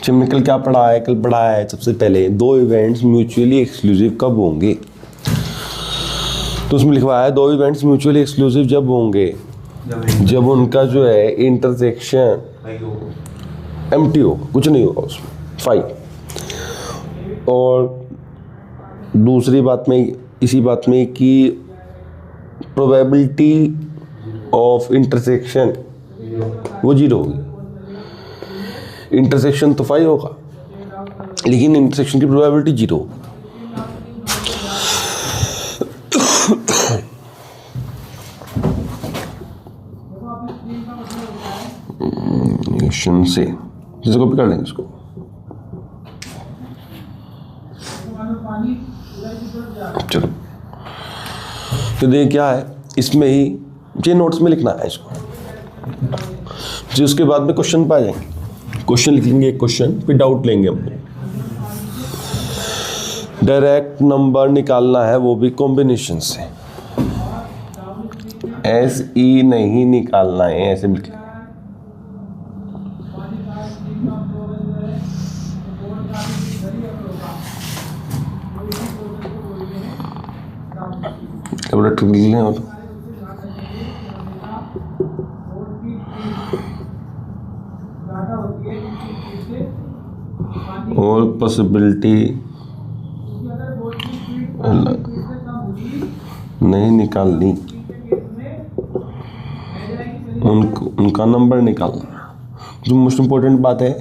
हमने कल क्या पढ़ा है? कल पढ़ा है सबसे पहले दो इवेंट्स म्यूचुअली एक्सक्लूसिव कब होंगे। तो उसमें लिखवाया है दो इवेंट्स म्यूचुअली एक्सक्लूसिव जब होंगे जब उनका जो है इंटरसेक्शन एम्प्टी हो, कुछ नहीं होगा उसमें, फाइव। और दूसरी बात में इसी बात में कि प्रोबेबिलिटी ऑफ इंटरसेक्शन वो 0 होगी। इंटरसेक्शन तो 5 होगा लेकिन इंटरसेक्शन की प्रोबेबिलिटी 0 होगी। से जिसे कॉपी कर लेंगे इसको। चलो तो देखिए क्या है इसमें ही, ये नोट्स में लिखना है इसको जी। उसके बाद में क्वेश्चन पे आ जाएंगे, क्वेश्चन लिखेंगे, एक क्वेश्चन फिर डाउट लेंगे हम। डायरेक्ट नंबर निकालना है वो भी कॉम्बिनेशन से, SE नहीं निकालना है, ऐसे लिखें। और पॉसिबिलिटी नहीं निकालनी, उनका नंबर निकालना जो मोस्ट इम्पोर्टेंट बात है।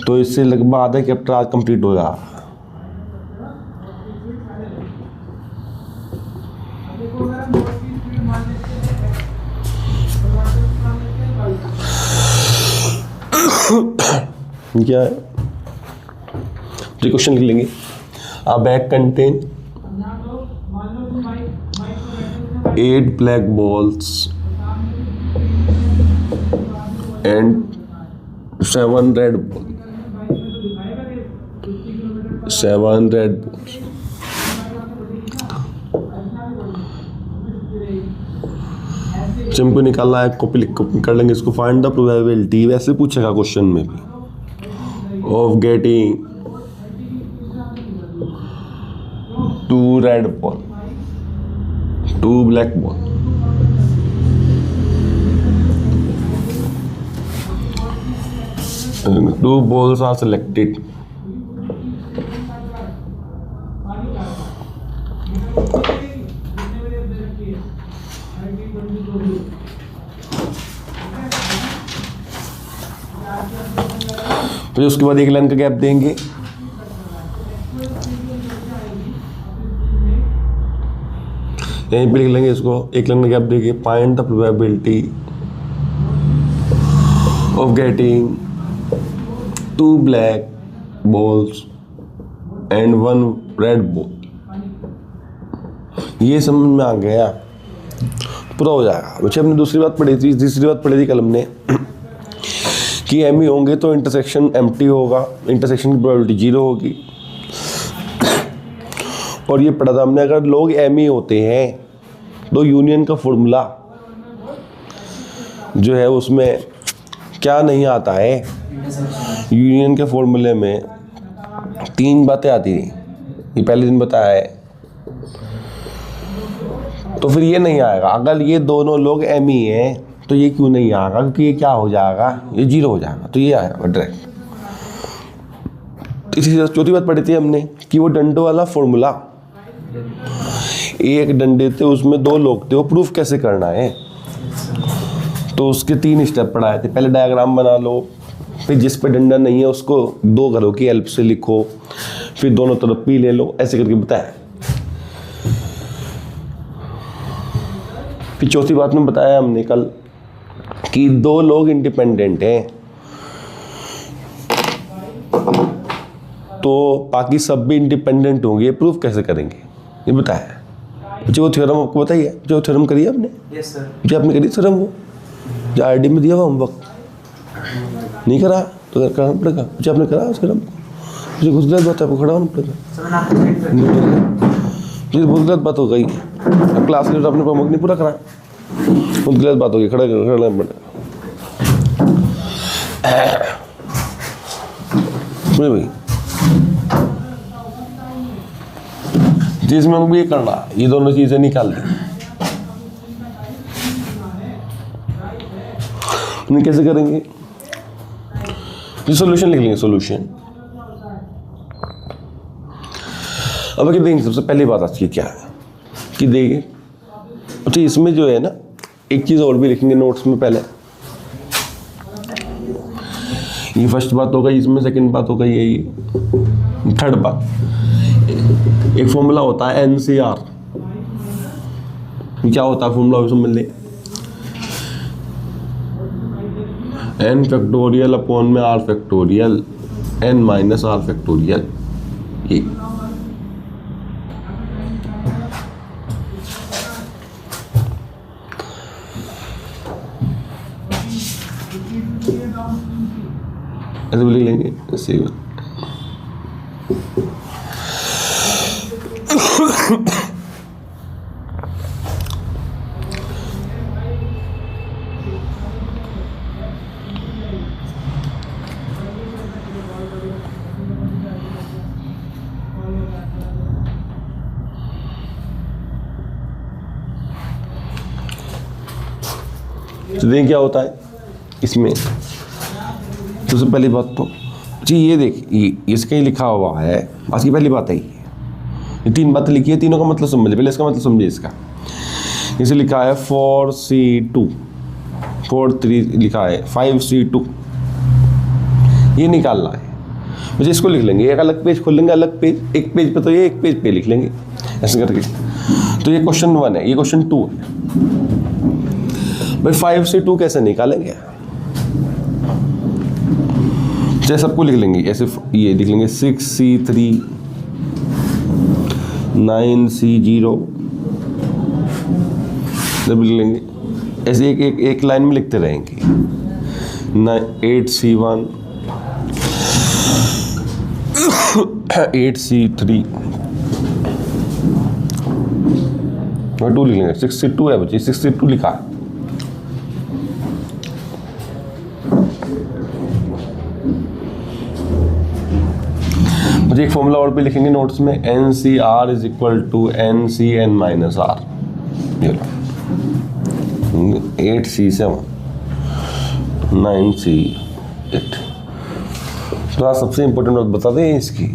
तो इससे लगभग आधा चैप्टर आज कंप्लीट हो रहा। क्या है जो क्वेश्चन लिख लेंगे। अ bag contain 8 black balls and 7 red ball, 7 red balls. हमको निकालना है, कॉपी कर लेंगे इसको। फाइंड द प्रोबेबिलिटी, वैसे पूछेगा क्वेश्चन में भी, of getting 2 red ball 2 black ball. Two balls are selected. फिर उसके बाद एक लाइन का गैप देंगे। यहीं पे लिख लेंगे इसको, एक लाइन का गैप देंगे। Find the probability of getting 2 black balls and 1 red ball. ये समझ में आ गया, पूरा हो जाएगा। बच्चे हमने दूसरी बात पढ़ी थी, तीसरी बात पढ़ी थी कल हमने कि एम ही होंगे तो इंटरसेक्शन एम्प्टी होगा, इंटरसेक्शन की प्रोबेबिलिटी 0 होगी। और ये पढ़ा था हमने, अगर लोग एम ही होते हैं तो यूनियन का फॉर्मूला जो है उसमें क्या नहीं आता है। यूनियन के फॉर्मूले में 3 बातें आती थी, ये पहले दिन बताया है। तो फिर ये नहीं आएगा। अगर ये दोनों लोग एम ही हैं तो ये क्यों नहीं आएगा, क्योंकि ये क्या हो जाएगा, ये 0 हो जाएगा। तो ये आएगा डायरेक्ट। इसी चौथी बात पढ़ी थी हमने कि वो डंडों वाला फॉर्मूला, एक डंडे थे उसमें 2 लोग थे, वो प्रूफ कैसे करना है। तो उसके 3 स्टेप पढ़ाए थे। पहले डायग्राम बना लो, फिर जिस पे डंडा नहीं है उसको 2 घरों की हेल्प से लिखो, फिर दोनों तरफ पी ले लो, ऐसे करके बताया। फिर चौथी बात में बताया हमने कल कि 2 लोग इंडिपेंडेंट हैं तो बाकी सब भी इंडिपेंडेंट होंगे, ये प्रूफ कैसे करेंगे, ये बताया। जो थ्योरम आपको बताइए, जो थ्योरम करी आपने। Yes sir. जो आपने करी थ्योरम, वो जो आईडी में दिया हुआ होमवर्क नहीं करा तो करना पड़ेगा। जो आपने करा थ्योरम, मुझे बहुत गलत बात है, आपको खड़ा होना पड़ेगा। मुझे बहुत गलत बात हो गई, अब क्लास में तो आपने होमवर्क नहीं पूरा करा, बहुत गलत बात होगी, खड़ा करना पड़ेगा। भाई जिसमें भी ये करना, ये दोनों चीजें निकाल दी। कैसे करेंगे? ये सॉल्यूशन लिख लेंगे, सॉल्यूशन। अब क्या देखेंगे, सबसे पहली बात आज की क्या है कि देखिए, अच्छा इसमें जो है ना एक चीज और भी लिखेंगे नोट्स में पहले। ये फर्स्ट बात हो गई, इसमें सेकंड बात हो गई, यही थर्ड बात। एक फॉर्मूला होता है NCR। क्या होता है फॉर्मूला, समझ ले। n फैक्टोरियल अपॉन में r factorial n minus r factorial. ये ऐसे भी लिख लेंगे, ऐसे तो देखें क्या होता है इसमें। सबसे पहली बात तो जी ये देख, ये इसका ही लिखा हुआ है। आज की पहली बात है ये तीन बातें लिखी है, तीनों का मतलब समझे। पहले इसका मतलब समझिए। इसका इसे लिखा है 4C2, 4-3 लिखा है 5C2, ये निकालना है मुझे। इसको लिख लेंगे, एक अलग पेज खोल लेंगे, अलग पेज, एक पेज पे तो ये, एक पेज पे लिख लेंगे ऐसे करके। तो ये क्वेश्चन 1 है, ये क्वेश्चन 2 है। भाई 5C2 कैसे निकालेंगे? जैसे सबको लिख लेंगे ऐसे, ये लिख लेंगे 6C3 9C0, जब लिख लेंगे ऐसे एक लाइन में लिखते रहेंगे। 8C1 8C3 और 2 लिख लेंगे। 6C2 है बच्चे, 6C2 लिखा है। मुझे एक फॉर्मूला और भी लिखेंगे नोट्स में, NCR is equal to NCN minus R। 8C7 9C8। तो आज सबसे इंपॉर्टेंट बात बता दें इसकी,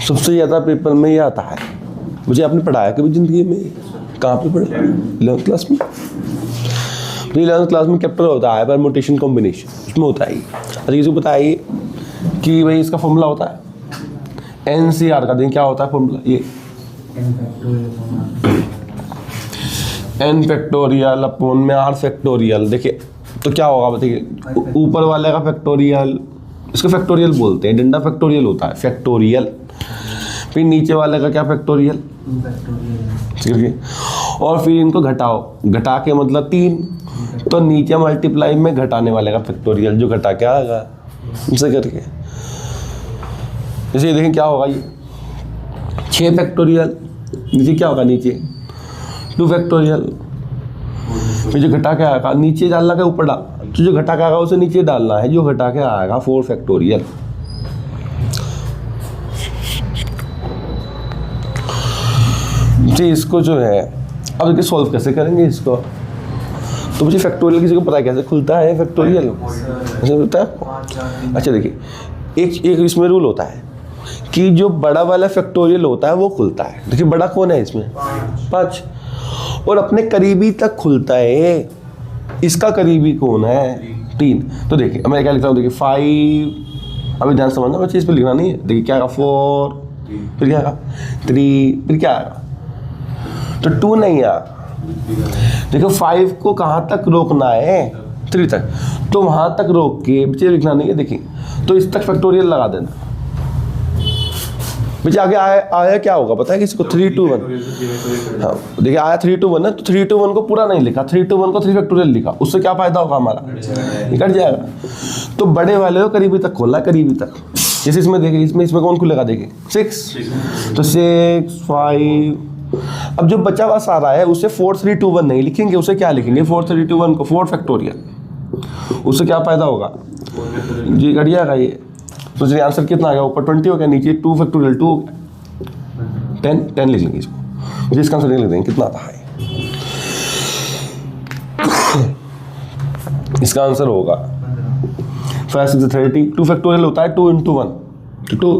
सबसे ज़्यादा पेपर में ये आता है। मुझे आपने पढ़ाया कभी ज़िंदगी में? कहाँ पे पढ़ा? 11th क्लास में। 11th क्लास में चैप्टर होता है परम्यूटेशन कॉम्बिनेशन, उसमें होता है। अच्छा किसी को बताइए कि भाई इसका फॉर्मूला होता है NCR का। दिन क्या होता है फॉर्मूला? ये n फैक्टोरियल अपॉन में r फैक्टोरियल। देखिए तो क्या होगा बताइए, ऊपर वाले का फैक्टोरियल, इसको फैक्टोरियल बोलते हैं, डंडा फैक्टोरियल होता है, फैक्टोरियल। फिर नीचे वाले का क्या फैक्टोरियल, ठीक है। और फिर इनको घटाओ, घटा के मतलब 3, तो नीचे मल्टीप्लाई में घटाने वाले का फैक्टोरियल, जो घटा के आएगा इसे करके। जैसे देखें क्या होगा, ये 6 फैक्टोरियल, नीचे क्या होगा, नीचे 2 फैक्टोरियल। फिर जो घटा के आएगा नीचे डालना का ऊपर डाल, तो जो घटा के आएगा उसे नीचे डालना है, जो घटा के आएगा 4 फैक्टोरियल। जी इसको जो है अब देखिए सॉल्व कैसे करेंगे इसको। तो मुझे फैक्टोरियल किसी को पता है कैसे खुलता है फैक्टोरियल, कैसे खुलता है? अच्छा देखिए एक इसमें रूल होता है कि जो बड़ा वाला फैक्टोरियल होता है वो खुलता है। देखिए बड़ा कौन है इसमें? 5, और अपने करीबी तक खुलता है। इसका करीबी कौन है? 3। तो देखिए मैं क्या लिखता हूँ, देखिए 5, अभी ध्यान समझना बच्चे, इस पर लिखना नहीं है। देखिए क्या आएगा 4, फिर क्या आएगा 3, फिर क्या आएगा, तो 2 नहीं आ। देखो 5 को कहाँ तक रोकना है? 3 तक। तो वहाँ तक रोक के बच्चे लिखना नहीं है। देखिए तो इस तक फैक्टोरियल लगा देना। बच्चे आगे आया क्या होगा पता है किसी को? 3 to 1। हाँ देखिए आया 3 to 1 ना, तो 3 to 1 को पूरा नहीं लिखा, 3 to 1 को 3 फैक्टोरियल लिखा। उससे क्या फायदा होगा हमारा? निकट जाएगा। तो बड़े वाले को करीबी तक खोलना, करीबी तक। जैसे इसमें देखिए, इसमें कौन खुलेगा? देखिए 6, तो 6 5 अब जो बचा हुआ सारा है उसे 4 3 2 1 नहीं लिखेंगे, उसे क्या लिखेंगे 4 3 2 1 को 4 फैक्टोरियल। उससे क्या पैदा होगा जी घट जाएगा ये। तो चलिए आंसर कितना आ गया, ऊपर 20 हो गया, नीचे 2 फैक्टोरियल 2 हो गया, 10 लिख लेंगे इसको। मुझे इसका आंसर नहीं लिख देंगे कितना आता है। इसका आंसर होगा 5 6 30। 2 फैक्टोरियल होता है 2 into 1 तो 2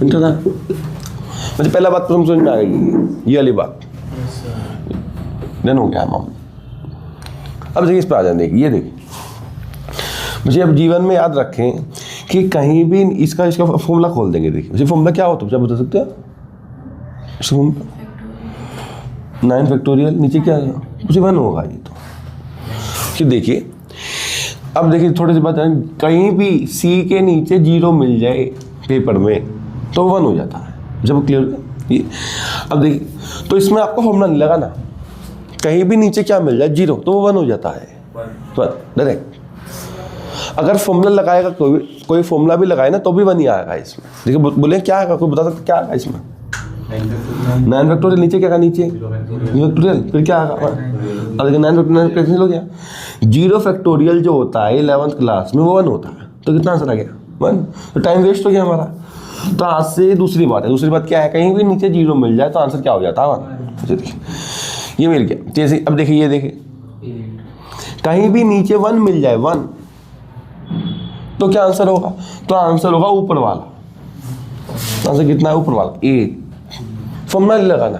इंटू था। मुझे पहला बात तो समझ में आ गई, ये वाली बात डन हो गया मामला। अब देखिए इस पर आ जाए, देखिए ये देखिए मुझे अब जीवन में याद रखें कि कहीं भी इसका फॉर्मूला खोल देंगे। देखिए मुझे फॉर्मूला क्या होता है क्या बता सकते हो? 9 फैक्टोरियल नीचे क्या है मुझे 1 होगा ये तो। कि देखिए अब देखिए थोड़ी सी बात है, कहीं भी C के नीचे 0 मिल जाए पेपर में तो 1 हो जाता है। जब क्लियर ये अब देखिए तो इसमें आपको फॉर्मूला नहीं लगा ना, कहीं भी नीचे क्या मिल जाए 0 तो वो 1 हो जाता है डायरेक्ट। अगर फॉर्मूला लगाएगा कोई फॉर्मूला भी लगाए ना तो भी 1 ही आएगा इसमें। देखिए बोले क्या आएगा, कोई बता सकता क्या आएगा इसमें? 9 फैक्टोरियल नीचे क्या आएगा, नीचे फैक्टोरियल फिर क्या आएगा? अब देखिए 9 फैक्टोरियल कैंसिल हो गया। 0 फैक्टोरियल जो होता है 11th क्लास में वो 1 होता है, तो कितना आंसर आ गया 1। तो टाइम वेस्ट हो गया हमारा। तो आज से दूसरी बात क्या है, कहीं भी नीचे 0 मिल जाए तो आंसर क्या हो जाता है 1। देखिए ये मिल गया। जैसे अब देखिए ये देखिए कहीं भी नीचे 1 मिल जाए 1 तो क्या आंसर होगा? तो आंसर होगा ऊपर वाला। आंसर कितना है ऊपर वाला 8। फॉर्मूला नहीं लगाना,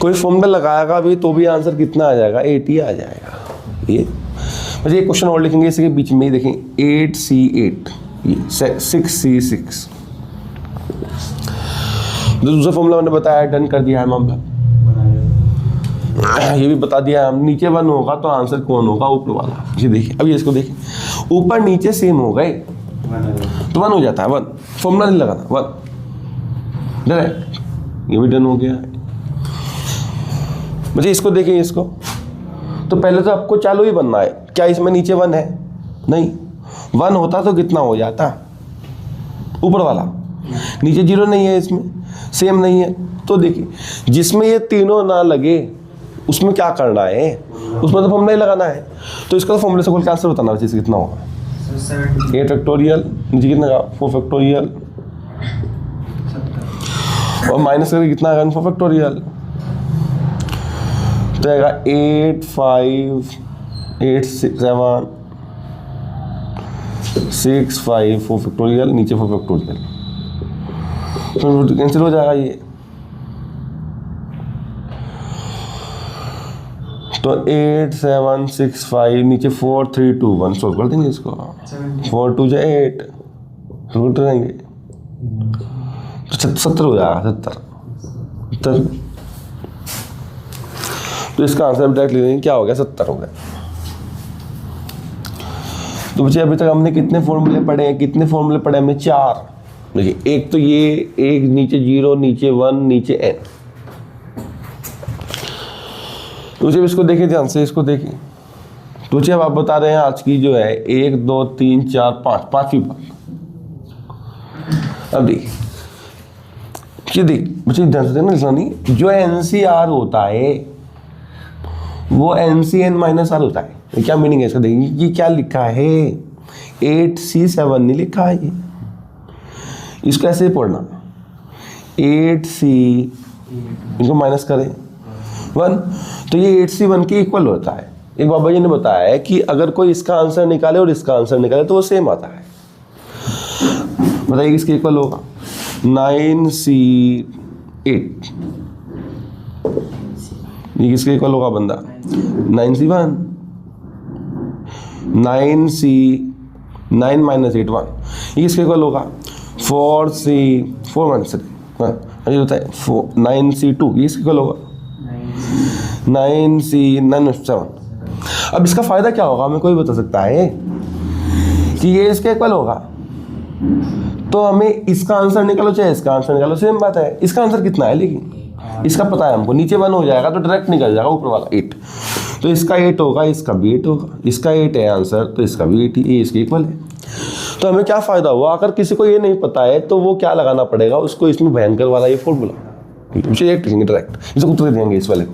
कोई फॉर्मूला लगाएगा भी तो भी आंसर कितना आ जाएगा 8 ही आ जाएगा। ये मुझे एक क्वेश्चन और लिखेंगे इसके बीच में ही, देखें 8C8 6C6। दूसरा फॉर्मूला मैंने बताया डन कर दिया है मामला। ये भी बता दिया है हम, नीचे 1 होगा तो आंसर कौन होगा ऊपर वाला। ये देखिए अब ये इसको देखिए ऊपर नीचे सेम हो गए तो 1 हो जाता है 1। फॉर्मूला नहीं लगाना 1 डायरेक्ट। ये भी डन हो गया है। मुझे इसको देखें, इसको तो पहले तो आपको चालू ही बनना है। क्या इसमें नीचे 1 है? नहीं, 1 होता तो कितना हो जाता ऊपर वाला। नीचे 0 नहीं है, इसमें सेम नहीं है। तो देखिए जिसमें ये तीनों ना लगे उसमें क्या करना है, उसमें तो फॉर्मूला ही लगाना है। तो इसका तो फॉर्मूले से खोल के आंसर बताना है कितना होगा। 8 फैक्टोरियल नीचे कितना का 4 फैक्टोरियल और माइनस करके कितना आएगा 4 फैक्टोरियल तो आएगा 8 5 8 7 6 5 4 फैक्टोरियल नीचे 4 फैक्टोरियल तो कैंसिल हो जाएगा ये। तो 8 7 6 5 नीचे 4 3 2 1 सॉल्व कर देंगे इसको। 4 2 जा 8 रूट रहेंगे तो 70 हो जाएगा 70। तो इसका आंसर डायरेक्ट ले लेंगे, क्या हो गया 70 हो गया। तो बच्चे अभी तक हमने कितने फॉर्मूले पढ़े हैं? कितने फॉर्मूले पढ़े हमने? 4। देखिए एक तो ये, एक नीचे 0 नीचे 1 नीचे n। तो जब इसको देखिए ध्यान से, इसको देखिए तो जब आप बता रहे हैं आज की जो है 1 2 3 4 5 पांचवी बात। अब देखिए बच्चे ध्यान से देखना, नहीं जो NCR होता है वो NCN-R होता है। तो क्या मीनिंग है इसका? देखिए ये क्या लिखा है 8C7 नहीं लिखा है ये। इसको ऐसे पढ़ना 8C इनको माइनस करें 1 तो ये 8C1 के इक्वल होता है। एक बाबा जी ने बताया है कि अगर कोई इसका आंसर निकाले और इसका आंसर निकाले तो वो सेम आता है। बताइए किसके इक्वल होगा? 9C8 ये किसके इक्वल होगा बंदा? 9C1 9C 9 - 8 1 ये किसके इक्वल होगा? 4C 4 - 3 ये होता है 9C2 ये किसके इक्वल होगा? 9C 9 7। अब इसका फायदा क्या होगा हमें कोई बता सकता है कि ये इसके इक्वल होगा तो हमें इसका आंसर निकालो चाहे इसका आंसर निकालो सेम बात है। इसका आंसर कितना है लेकिन इसका पता है हमको, नीचे 1 हो जाएगा तो डायरेक्ट निकल जाएगा ऊपर वाला 8। तो इसका 8 होगा, इसका भी 8 होगा, इसका 8 है आंसर तो इसका भी 8 ये इसके इक्वल है। तो हमें क्या फ़ायदा हुआ? अगर किसी को ये नहीं पता है तो वो क्या लगाना पड़ेगा उसको, इसमें भयंकर वाला ये फॉर्मूला एक लिखेंगे डायरेक्ट, इसको उत्तर देंगे इस वाले को।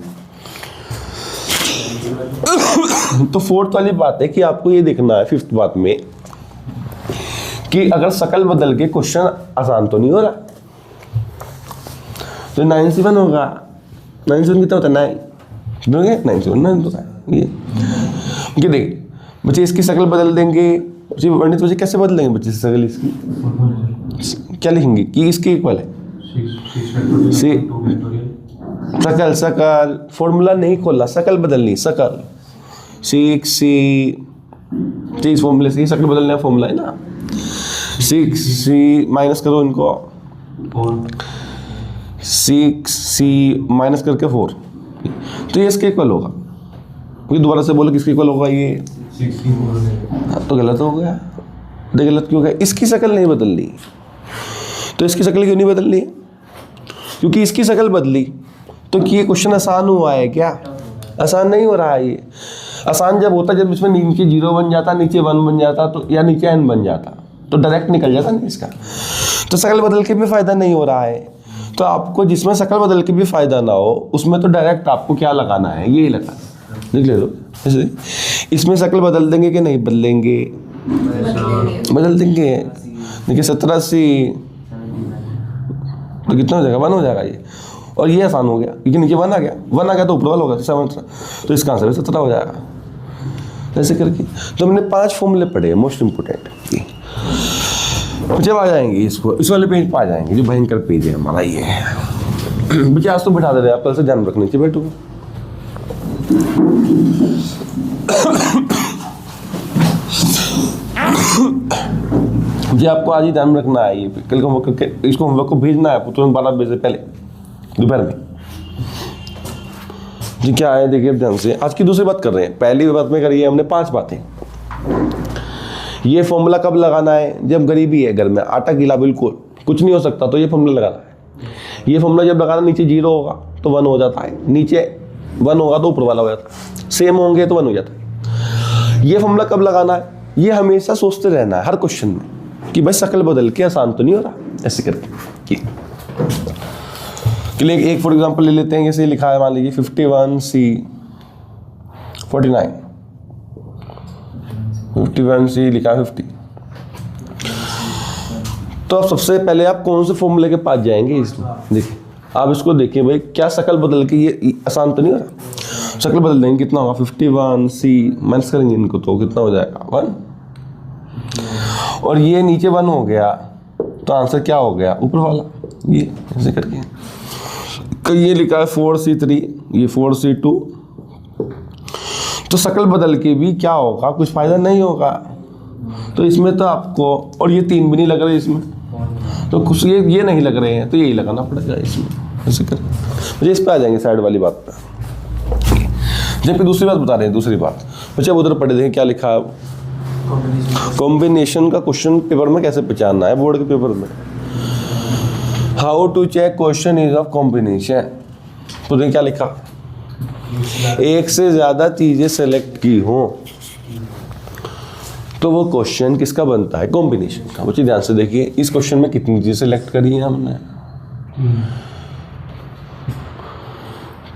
तो फोर्थ वाली बात है कि आपको ये देखना है फिफ्थ बात में कि अगर शकल बदल के क्वेश्चन आसान तो नहीं हो रहा। तो 9C1 होगा, 9C1 कितना होता है 9, कितना हो गया 9C1 9 होता है ये देखिए बच्चे इसकी शक्ल बदल देंगे। बच्चे वर्णित बच्चे कैसे बदलेंगे बच्चे शक्ल इसकी क्या लिखेंगे कि इसके इक्वल है शकल फॉर्मूला नहीं खोला, शकल बदलनी, शकल 6C इस फॉर्मूले से शकल बदलने का फॉर्मूला है ना। 6C माइनस करो इनको 6C माइनस करके 4, तो ये इसके इक्वल होगा। कोई दोबारा से बोलो किसके इक्वल होगा ये 6C। तो गलत हो गया, देख गलत क्यों हो गया, इसकी शक्ल नहीं बदलनी। तो इसकी शक्ल क्यों नहीं बदलनी है, क्योंकि इसकी शक्ल बदली तो कि ये क्वेश्चन आसान हुआ है क्या, आसान नहीं हो रहा है। ये आसान जब होता जब इसमें नीचे 0 बन जाता, नीचे 1 बन जाता, तो या नीचे n बन जाता, तो डायरेक्ट निकल जाता नहीं इसका। तो शक्ल बदल के भी फायदा नहीं हो रहा है। तो आपको जिसमें शक्ल बदल के भी फायदा ना हो उसमें तो डायरेक्ट आपको क्या लगाना है, ये लगाना, लिख ले लो ऐसे। इसमें शक्ल बदल देंगे कि नहीं बदलेंगे, बदल देंगे। देखिए 17C तो कितना हो जाएगा 1 हो जाएगा ये, और ये आसान हो गया क्योंकि नीचे 1 आ गया, 1 आ गया तो ऊपर वाला होगा 7, तो इसका आंसर 17 हो जाएगा ऐसे करके। तो हमने 5 फॉर्मूले पढ़े हैं मोस्ट इंपोर्टेंट। जब आ जाएंगे इसको इस वाले पेज पर आ जाएंगे जो भयंकर पेज है हमारा ये है। बच्चे आज तो बैठा दे रहे आप, कल से ध्यान रखने चाहिए बैठो। जी आपको आज ही ध्यान रखना है, ये कल को होमवर्क इसको होमवर्क को भेजना है तुरंत 12 बजे से पहले दोपहर में। जी क्या है देखिए ध्यान से, आज की दूसरी बात कर रहे हैं। पहली बात में करी है हमने 5 बातें। ये फॉर्मूला कब लगाना है, जब गरीबी है घर में, आटा गीला बिल्कुल कुछ नहीं हो सकता, तो ये फॉर्मूला लगाना है। ये फॉर्मूला जब लगाना नीचे 0 होगा तो 1 हो जाता है, नीचे 1 होगा तो ऊपर वाला हो जाता है, सेम होंगे तो 1 हो जाता है। ये फॉर्मूला कब लगाना है, ये हमेशा सोचते रहना है हर क्वेश्चन में कि भाई शक्ल बदल के आसान तो नहीं हो रहा, ऐसे करके। एक फॉर एग्जांपल ले लेते हैं, जैसे लिखा है मान लीजिए 51C 49, 51C लिखा है 50। तो अब सबसे पहले आप कौन से फॉर्मूले के पास जाएंगे इसमें, देखिए आप इसको देखिए भाई क्या शक्ल बदल के ये आसान तो नहीं हो रहा। शक्ल बदल देंगे कितना होगा 51C माइनस करेंगे इनको तो कितना हो जाएगा 1, और ये नीचे 1 हो गया तो आंसर क्या हो गया ऊपर वाला, ये ऐसे करके। तो ये लिखा है 4C3, ये 4C2। तो शक्ल बदल के भी क्या होगा, कुछ फायदा नहीं होगा। तो इसमें तो आपको, और ये 3 भी नहीं लग रहे इसमें, तो कुछ ये नहीं लग रहे हैं तो यही लगाना पड़ेगा इसमें, ऐसे कर। मुझे इस पे आ जाएंगे साइड वाली बात पर। जबकि दूसरी बात बता रहे हैं, दूसरी बात बच्चे अब उधर पढ़े देखें क्या लिखा है। कॉम्बिनेशन का क्वेश्चन पेपर में कैसे पहचानना है, बोर्ड के पेपर में। How to check question is of combination. तो क्या लिखा, एक से ज्यादा चीजें सेलेक्ट की हो तो वो क्वेश्चन किसका बनता है, कॉम्बिनेशन का। बच्चे ध्यान से देखिए इस क्वेश्चन में कितनी चीजें सेलेक्ट करी है हमने।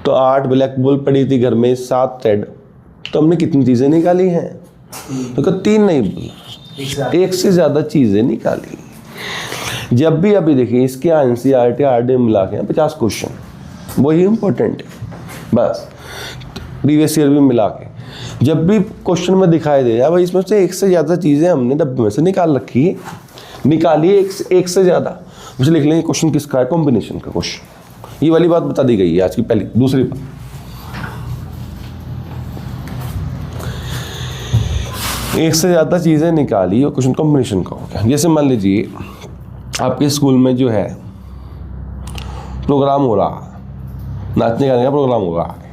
तो 8 ब्लैक बॉल पड़ी थी घर में, 7 रेड, तो हमने कितनी चीजें निकाली हैं, तो 3 नहीं बोला, एक से ज्यादा चीजें निकाली। जब भी अभी देखिए इसके NCERT RD मिला के 50 क्वेश्चन, वही इंपॉर्टेंट है बस, प्रीवियस ईयर भी मिला के। जब भी क्वेश्चन में दिखाई दे भाई इसमें से एक से ज्यादा चीजें हमने डब्बे में से निकाल रखी है, निकालिए एक से ज्यादा, मुझे लिख लेंगे क्वेश्चन किसका है, कॉम्बिनेशन का क्वेश्चन। ये वाली बात बता दी गई है आज की पहली। दूसरी बात, एक से ज्यादा चीजें निकाली और क्वेश्चन कॉम्बिनेशन का हो गया। जैसे मान लीजिए आपके स्कूल में जो है प्रोग्राम हो रहा, नाचने गाने का प्रोग्राम हो रहा है,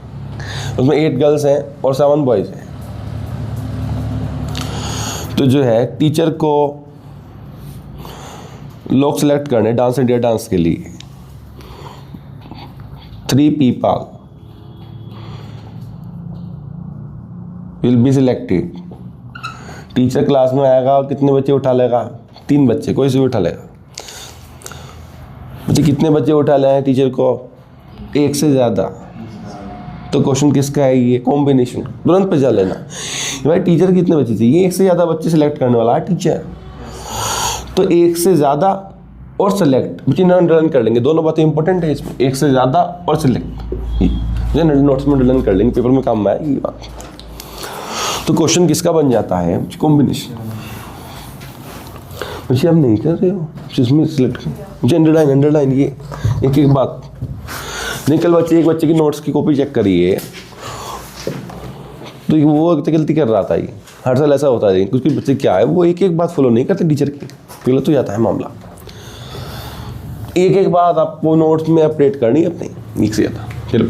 उसमें 8 गर्ल्स हैं और 7 बॉयज हैं। तो जो है टीचर को लोग सिलेक्ट करने डांस इंडिया डांस के लिए 3 people will be selected. Teacher class में आएगा और कितने बच्चे उठा लेगा, 3 बच्चे, कोई से भी उठा लेगा। बच्चे कितने बच्चे उठा ले हैं टीचर को, एक से ज़्यादा, तो क्वेश्चन किसका है ये? कॉम्बिनेशन। तुरंत पे जा लेना भाई टीचर कितने बच्चे चाहिए, एक से ज़्यादा बच्चे सेलेक्ट करने वाला है टीचर, तो एक से ज़्यादा और सेलेक्ट बच्चे अंडरलाइन कर लेंगे, दोनों बातें इंपॉर्टेंट है इसमें, एक से ज़्यादा और सेलेक्ट नोट्स में अंडरलाइन कर लेंगे, पेपर में काम में आएगी ये बात। तो क्वेश्चन किसका बन जाता है? कॉम्बिनेशन। मुझे आप नहीं कर रहे हो जिसमें सिलेक्ट मुझे अंडरलाइन ये एक एक बात नहीं। कल एक बच्चे की नोट्स की कॉपी चेक करिए तो वो गलती कर रहा था, ये हर साल ऐसा होता है, क्योंकि बच्चे क्या है वो एक एक बात फॉलो नहीं करते टीचर की, गलत हो जाता है मामला। एक एक बात आपको नोट्स में अपडेट करनी है अपनी, एक से ज़्यादा। चलो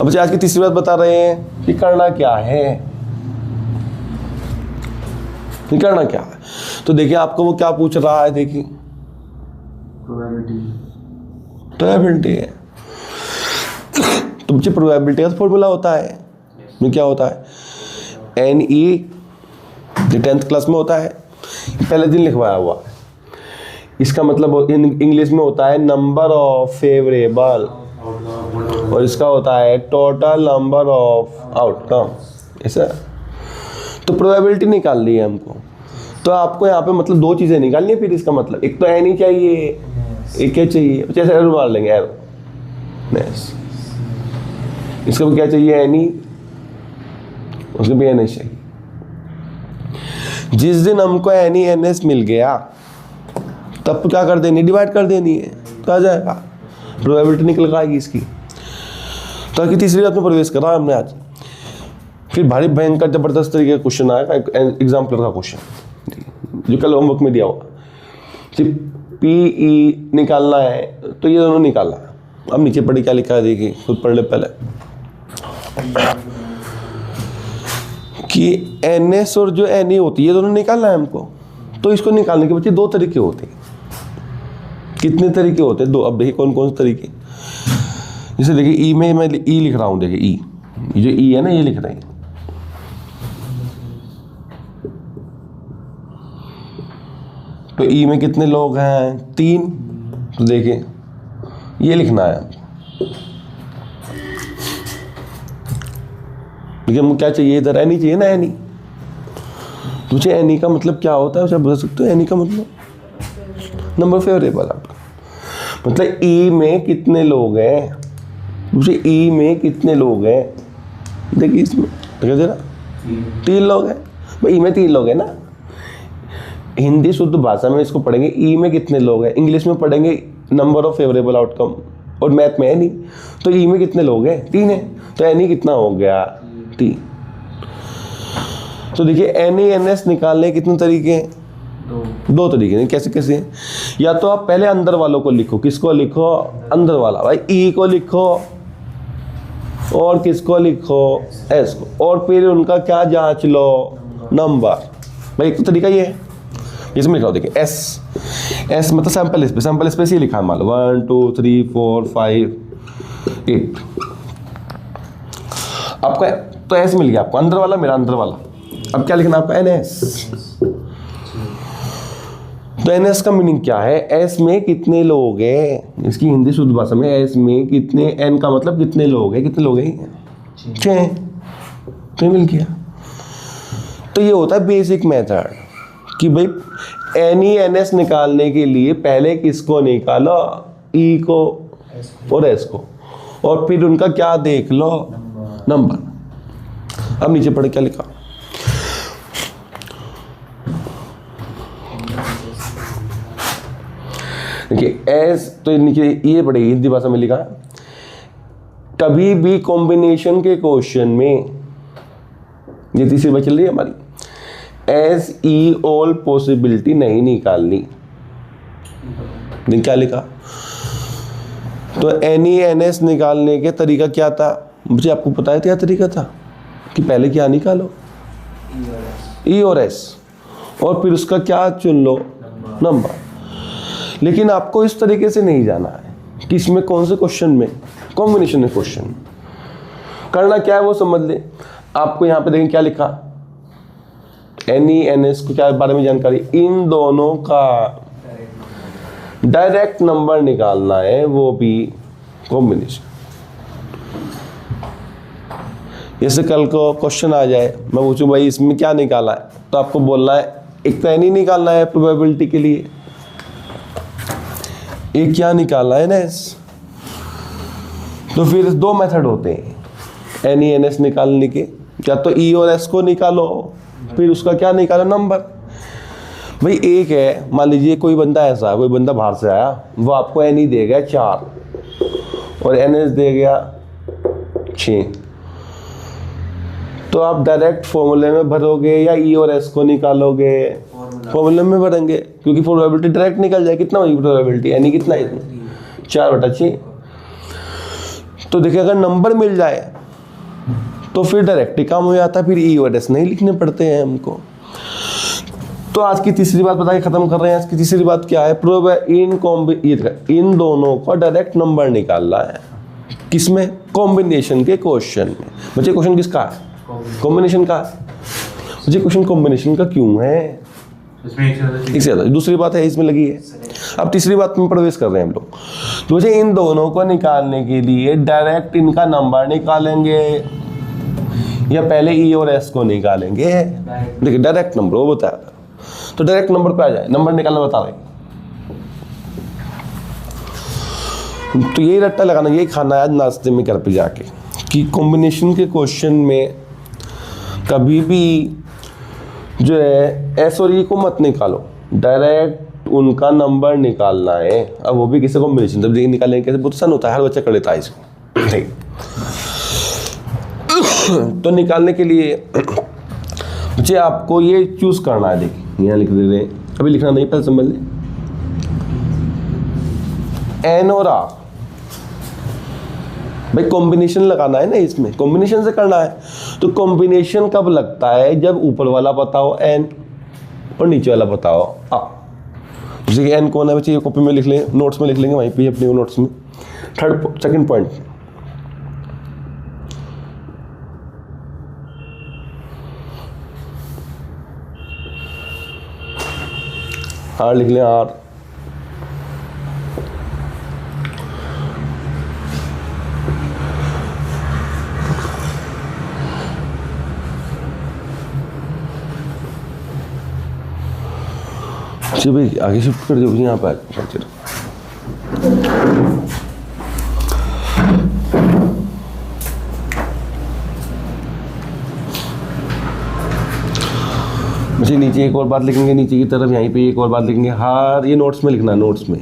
अब बच्चे आज की तीसरी बात बता रहे हैं कि करना क्या है, करना क्या है। तो देखिए आपको वो क्या पूछ रहा है, देखिए प्रोबेबिलिटी है। तो बच्चे प्रोबेबिलिटी का फॉर्मूला होता है, में क्या होता है? NE, जो 10th क्लास में होता है, पहले दिन लिखवाया हुआ। इसका मतलब इंग्लिश में होता है नंबर ऑफ फेवरेबल, और इसका होता है टोटल नंबर ऑफ आउटकम, ऐसा। तो प्रोबेबिलिटी निकालनी है हमको, तो आपको यहाँ पे मतलब दो चीज़ें निकालनी है। फिर इसका मतलब एक तो NE चाहिए, एक क्या चाहिए? जैसे एरो मार लेंगे, एरो नेस, इसका भी क्या चाहिए? NE, उसको भी NS चाहिए। जिस दिन हमको NE NS मिल गया तब क्या कर देनी? डिवाइड कर देनी है, तो आ जाएगा, प्रोबेबिलिटी निकल आएगी इसकी। तो आगे तीसरी बात में प्रवेश कर रहा है हमने आज। फिर भारी भयंकर जबरदस्त तरीके का क्वेश्चन आएगा, एग्जाम्पलर का क्वेश्चन जो कल होमवर्क में दिया हुआ। सिर्फ PE निकालना है, तो ये दोनों निकालना है। अब नीचे पढ़ी क्या लिखा है, देखिए खुद पढ़ ले पहले कि NS और जो NE होती है, ये दोनों निकालना है हमको। तो इसको निकालने के बच्चे दो तरीके होते हैं। कितने तरीके होते हैं? दो। अब देखिए कौन कौन से तरीके। जैसे देखिए E में मैं E लिख रहा हूँ, देखिए E, ये जो E है ना, ये लिख रहे हैं। तो E में कितने लोग हैं? 3। तो देखिए ये लिखना है। लेकिन हमको क्या चाहिए इधर? NE चाहिए ना, NE। मुझे NE का मतलब क्या होता है उसे बता सकते हो? NE का मतलब नंबर फेवरेबल आपका, मतलब E में कितने लोग हैं, मुझे E में कितने लोग हैं। देखिए इसमें देखिए जरा 3 लोग हैं भाई, E में 3 लोग हैं ना। हिंदी शुद्ध भाषा में इसको पढ़ेंगे E में कितने लोग हैं, इंग्लिश में पढ़ेंगे नंबर ऑफ फेवरेबल आउटकम, और मैथ में NE। तो E में कितने लोग हैं? 3 है, तो NE कितना हो गया? 3। तो देखिए NE NS निकालने कितने तरीके हैं? दो तरीके हैं। कैसे कैसे हैं? या तो आप पहले अंदर वालों को लिखो। किसको लिखो? अंदर वाला भाई, E को लिखो, और किसको लिखो? S को, और फिर उनका क्या जांच लो? नंबर। भाई एक तो तरीका ये है, इसमें लिखा हो देखिए S मतलब सैंपल स्पेस, सैंपल स्पेस ये लिखा है मान लो 1 2 3 4 5 8। आपका तो S मिल गया आपको, अंदर वाला मेरा अंदर वाला। अब क्या लिखना आपका? NS। तो NS का मीनिंग क्या है? S में कितने लोग हैं, इसकी हिंदी शुद्ध भाषा में S में कितने, N का मतलब कितने लोग हैं, कितने लोग हैं? 6। तो मिल गया। तो ये होता है बेसिक मेथड कि भाई NE NS निकालने के लिए पहले किसको निकालो? E को और S को, और फिर उनका क्या देख लो? नंबर। अब नीचे पढ़े क्या लिखा। देखिए S तो नीचे ये पढ़ेगी, हिंदी भाषा में लिखा है कभी भी कॉम्बिनेशन के क्वेश्चन में, ये तीसरी बात चल रही है हमारी, SE ऑल पॉसिबिलिटी नहीं निकालनी। क्या लिखा? तो NE NS निकालने के तरीका क्या था? मुझे आपको पता है क्या तरीका था कि पहले क्या निकालो? E और S, और फिर उसका क्या चुन लो? नंबर। लेकिन आपको इस तरीके से नहीं जाना है कि इसमें कौन से क्वेश्चन में, कॉम्बिनेशन में क्वेश्चन करना क्या है वो समझ ले। आपको यहाँ पे देखें क्या लिखा, NE NS को क्या बारे में जानकारी, इन दोनों का डायरेक्ट नंबर निकालना है, वो भी कॉम्बिनेशन। जैसे कल को क्वेश्चन आ जाए, मैं पूछूं भाई इसमें क्या निकाला है, तो आपको बोलना है एक तो एनी निकालना है प्रोबेबिलिटी के लिए, एक क्या निकालना है एनएस। तो फिर दो मेथड होते हैं एनी एनएस निकालने के, क्या तो ई और एस को निकालो, फिर उसका क्या निकालो नंबर। भाई एक है, मान लीजिए कोई बंदा ऐसा, कोई बंदा बाहर से आया, वो आपको एनी दे गया 4 और एनएस दे गया 6, तो आप डायरेक्ट फॉर्मूले में भरोगे या ई और एस को निकालोगे? फॉर्मूले में भरेंगे, क्योंकि प्रोबेबिलिटी डायरेक्ट निकल जाए। कितना होगी प्रोबेबिलिटी, एनी कितना है, 4/6। तो देखिए अगर नंबर मिल जाए तो फिर डायरेक्ट ही काम हो जाता है, फिर ई और एस नहीं लिखने पड़ते हैं हमको। तो आज की तीसरी बात बता के खत्म कर रहे हैं। आज की तीसरी बात क्या है, इन दोनों का डायरेक्ट नंबर निकालना है। किसमें? कॉम्बिनेशन के क्वेश्चन में। बच्चे क्वेश्चन किसका है? कॉम्बिनेशन का। बच्चे क्वेश्चन कॉम्बिनेशन का क्यों है? इससे ज्यादा दूसरी बात है इसमें लगी है। अब तीसरी बात में प्रवेश कर रहे हैं हम लोग। तो मुझे इन दोनों को निकालने के लिए डायरेक्ट इनका नंबर निकालेंगे या पहले ई और एस को निकालेंगे? देखिए डायरेक्ट नंबर वो बताया, तो डायरेक्ट नंबर पे आ जाए, नंबर निकालना बता रहे। तो यही रट्टा लगाना, यही खाना है आज नाश्ते में घर पे जाके, कि कॉम्बिनेशन के क्वेश्चन में कभी भी जो है एस और ई को मत निकालो, डायरेक्ट उनका नंबर निकालना है। अब वो भी किसी कॉम्बिनेशन, तब निकालेंगे कैसे, बहुत सन होता है, हर बच्चा कर लेता है इसको। ठीक, तो निकालने के लिए बच्चे आपको ये चूज करना है। देखिए यहाँ लिख दे रहे हैं, अभी लिखना नहीं, पहले समझ लें। एन और आर, भाई कॉम्बिनेशन लगाना है ना, इसमें कॉम्बिनेशन से करना है। तो कॉम्बिनेशन कब लगता है? जब ऊपर वाला पता हो एन और नीचे वाला पता हो आ। जैसे कि एन कौन है बच्चे, ये कॉपी में लिख लेंगे, नोट्स में लिख लेंगे, वहीं पे अपने नोट्स में। सेकंड पॉइंट, आर लिख लें, आर। अच्छा भाई आगे शिफ्ट कर दो, यहाँ पर मुझे नीचे एक और बात लिखेंगे, नीचे की तरफ यहीं पे एक और बात लिखेंगे। हर, ये नोट्स में लिखना है, नोट्स में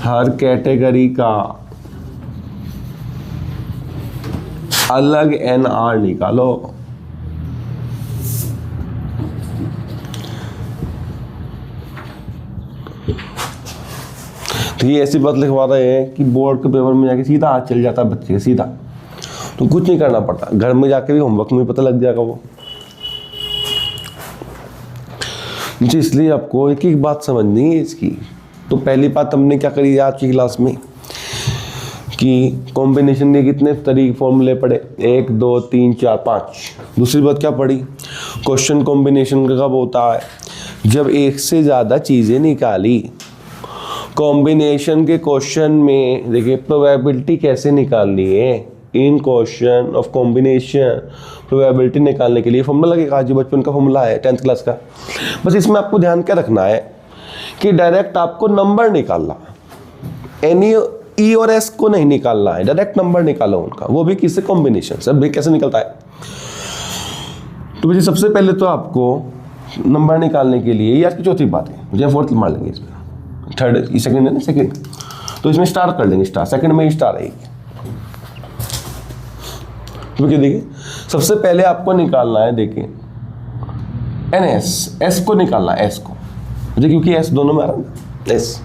हर कैटेगरी का अलग एन आर निकालो। तो ये ऐसी बात लिखवा रहे हैं कि बोर्ड के पेपर में जाके सीधा हाथ चल जाता है बच्चे का, सीधा, तो कुछ नहीं करना पड़ता, घर में जाके भी होमवर्क में पता लग जाएगा वो। मुझे इसलिए आपको एक एक बात समझनी है इसकी। तो पहली बात हमने क्या करी आज की क्लास में कि कॉम्बिनेशन के कितने तरीके फॉर्मूले पढ़े, 1 2 3 4 5। दूसरी बात क्या पढ़ी, क्वेश्चन कॉम्बिनेशन का कब होता है, जब एक से ज़्यादा चीज़ें निकाली। कॉम्बिनेशन के क्वेश्चन में देखिए प्रोबेबिलिटी कैसे निकालनी है, इन क्वेश्चन ऑफ कॉम्बिनेशन प्रोबेबिलिटी निकालने के लिए फॉर्मूला लगेगा, जो बचपन का फॉर्मूला है 10th क्लास का। बस इसमें आपको ध्यान क्या रखना है कि डायरेक्ट आपको नंबर निकालना, एनी ई और एस को नहीं निकालना है, डायरेक्ट नंबर निकालो उनका, वो भी किससे, कॉम्बिनेशन से। अब कैसे निकलता है, तो मुझे सबसे पहले तो आपको नंबर निकालने के लिए, ये आज की चौथी बात है, मुझे 4th मार लेंगे इसमें, 3rd, ये 2nd है ना, 2nd, तो इसमें स्टार कर लेंगे, स्टार 2nd में ही स्टार है। तो देखिए सबसे पहले आपको निकालना है, देखिए एन एस, एस को निकालना है, एस को, क्योंकि एस दोनों में आ रहा है एस।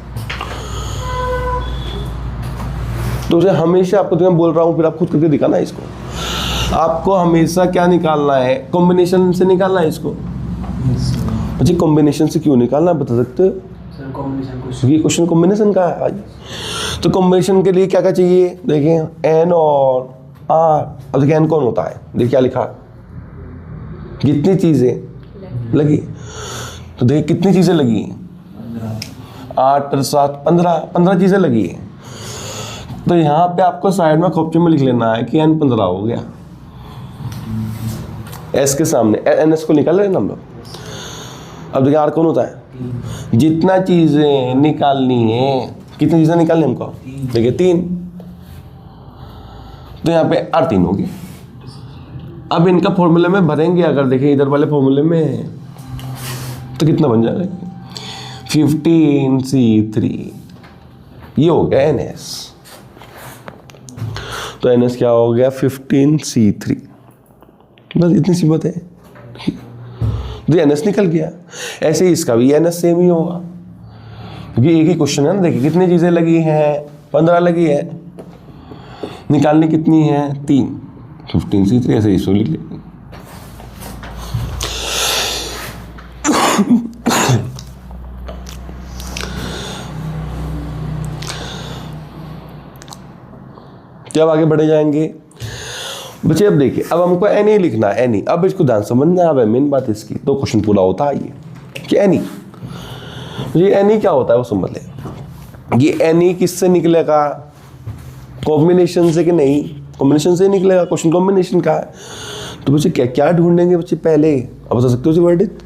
तो हमेशा आपको, तो मैं बोल रहा हूँ, फिर आप खुद करके दिखाना है इसको। आपको हमेशा क्या निकालना है, कॉम्बिनेशन से निकालना है इसको। मुझे कॉम्बिनेशन से क्यों निकालना है बता सकते हो? ये क्वेश्चन कॉम्बिनेशन का है आज। तो कॉम्बिनेशन के लिए क्या क्या चाहिए, देखिए एन और आर। अब देखिए एन कौन होता है, देखिए क्या लिखा, कितनी चीजें लगी, तो देखिए कितनी चीजें लगी, 8 और 7 15 चीजें लगी है। तो यहाँ पे आपको साइड में खोपचे में लिख लेना है कि N15 हो गया, S के सामने NS को निकाल लेना हम लोग। अब देखिए R कौन होता है, जितना चीजें निकालनी है, कितनी चीजें निकालनी हमको, देखिए 3, तो यहाँ पे R3 होगी। अब इनका फॉर्मूले में भरेंगे, अगर देखिए इधर वाले फॉर्मूले में तो कितना बन जाएगा, 15C3, ये हो गया NS। तो NS क्या हो गया, 15C3, बस इतनी सी बात है, तो NS निकल गया। ऐसे ही इसका भी NS सेम ही होगा, क्योंकि एक ही क्वेश्चन है ना। देखिए कितनी चीजें लगी हैं, 15 लगी है, निकालनी कितनी है, 3, 15C3, ऐसे ही इसको लिख लेंगे। जब आगे बढ़े जाएंगे बच्चे, अब देखिए अब हमको एनी लिखना है, एनी। अब इसको ध्यान समझना है मेन बात इसकी, तो क्वेश्चन पूरा होता है ये कि एनी, ये एनी क्या होता है वो समझ ले। ये एनी किससे निकलेगा, कॉम्बिनेशन से कि नहीं, कॉम्बिनेशन से निकलेगा। क्वेश्चन कॉम्बिनेशन का है, तो बच्चे क्या क्या ढूंढेंगे बच्चे पहले, अब बता सकते हो वर्डित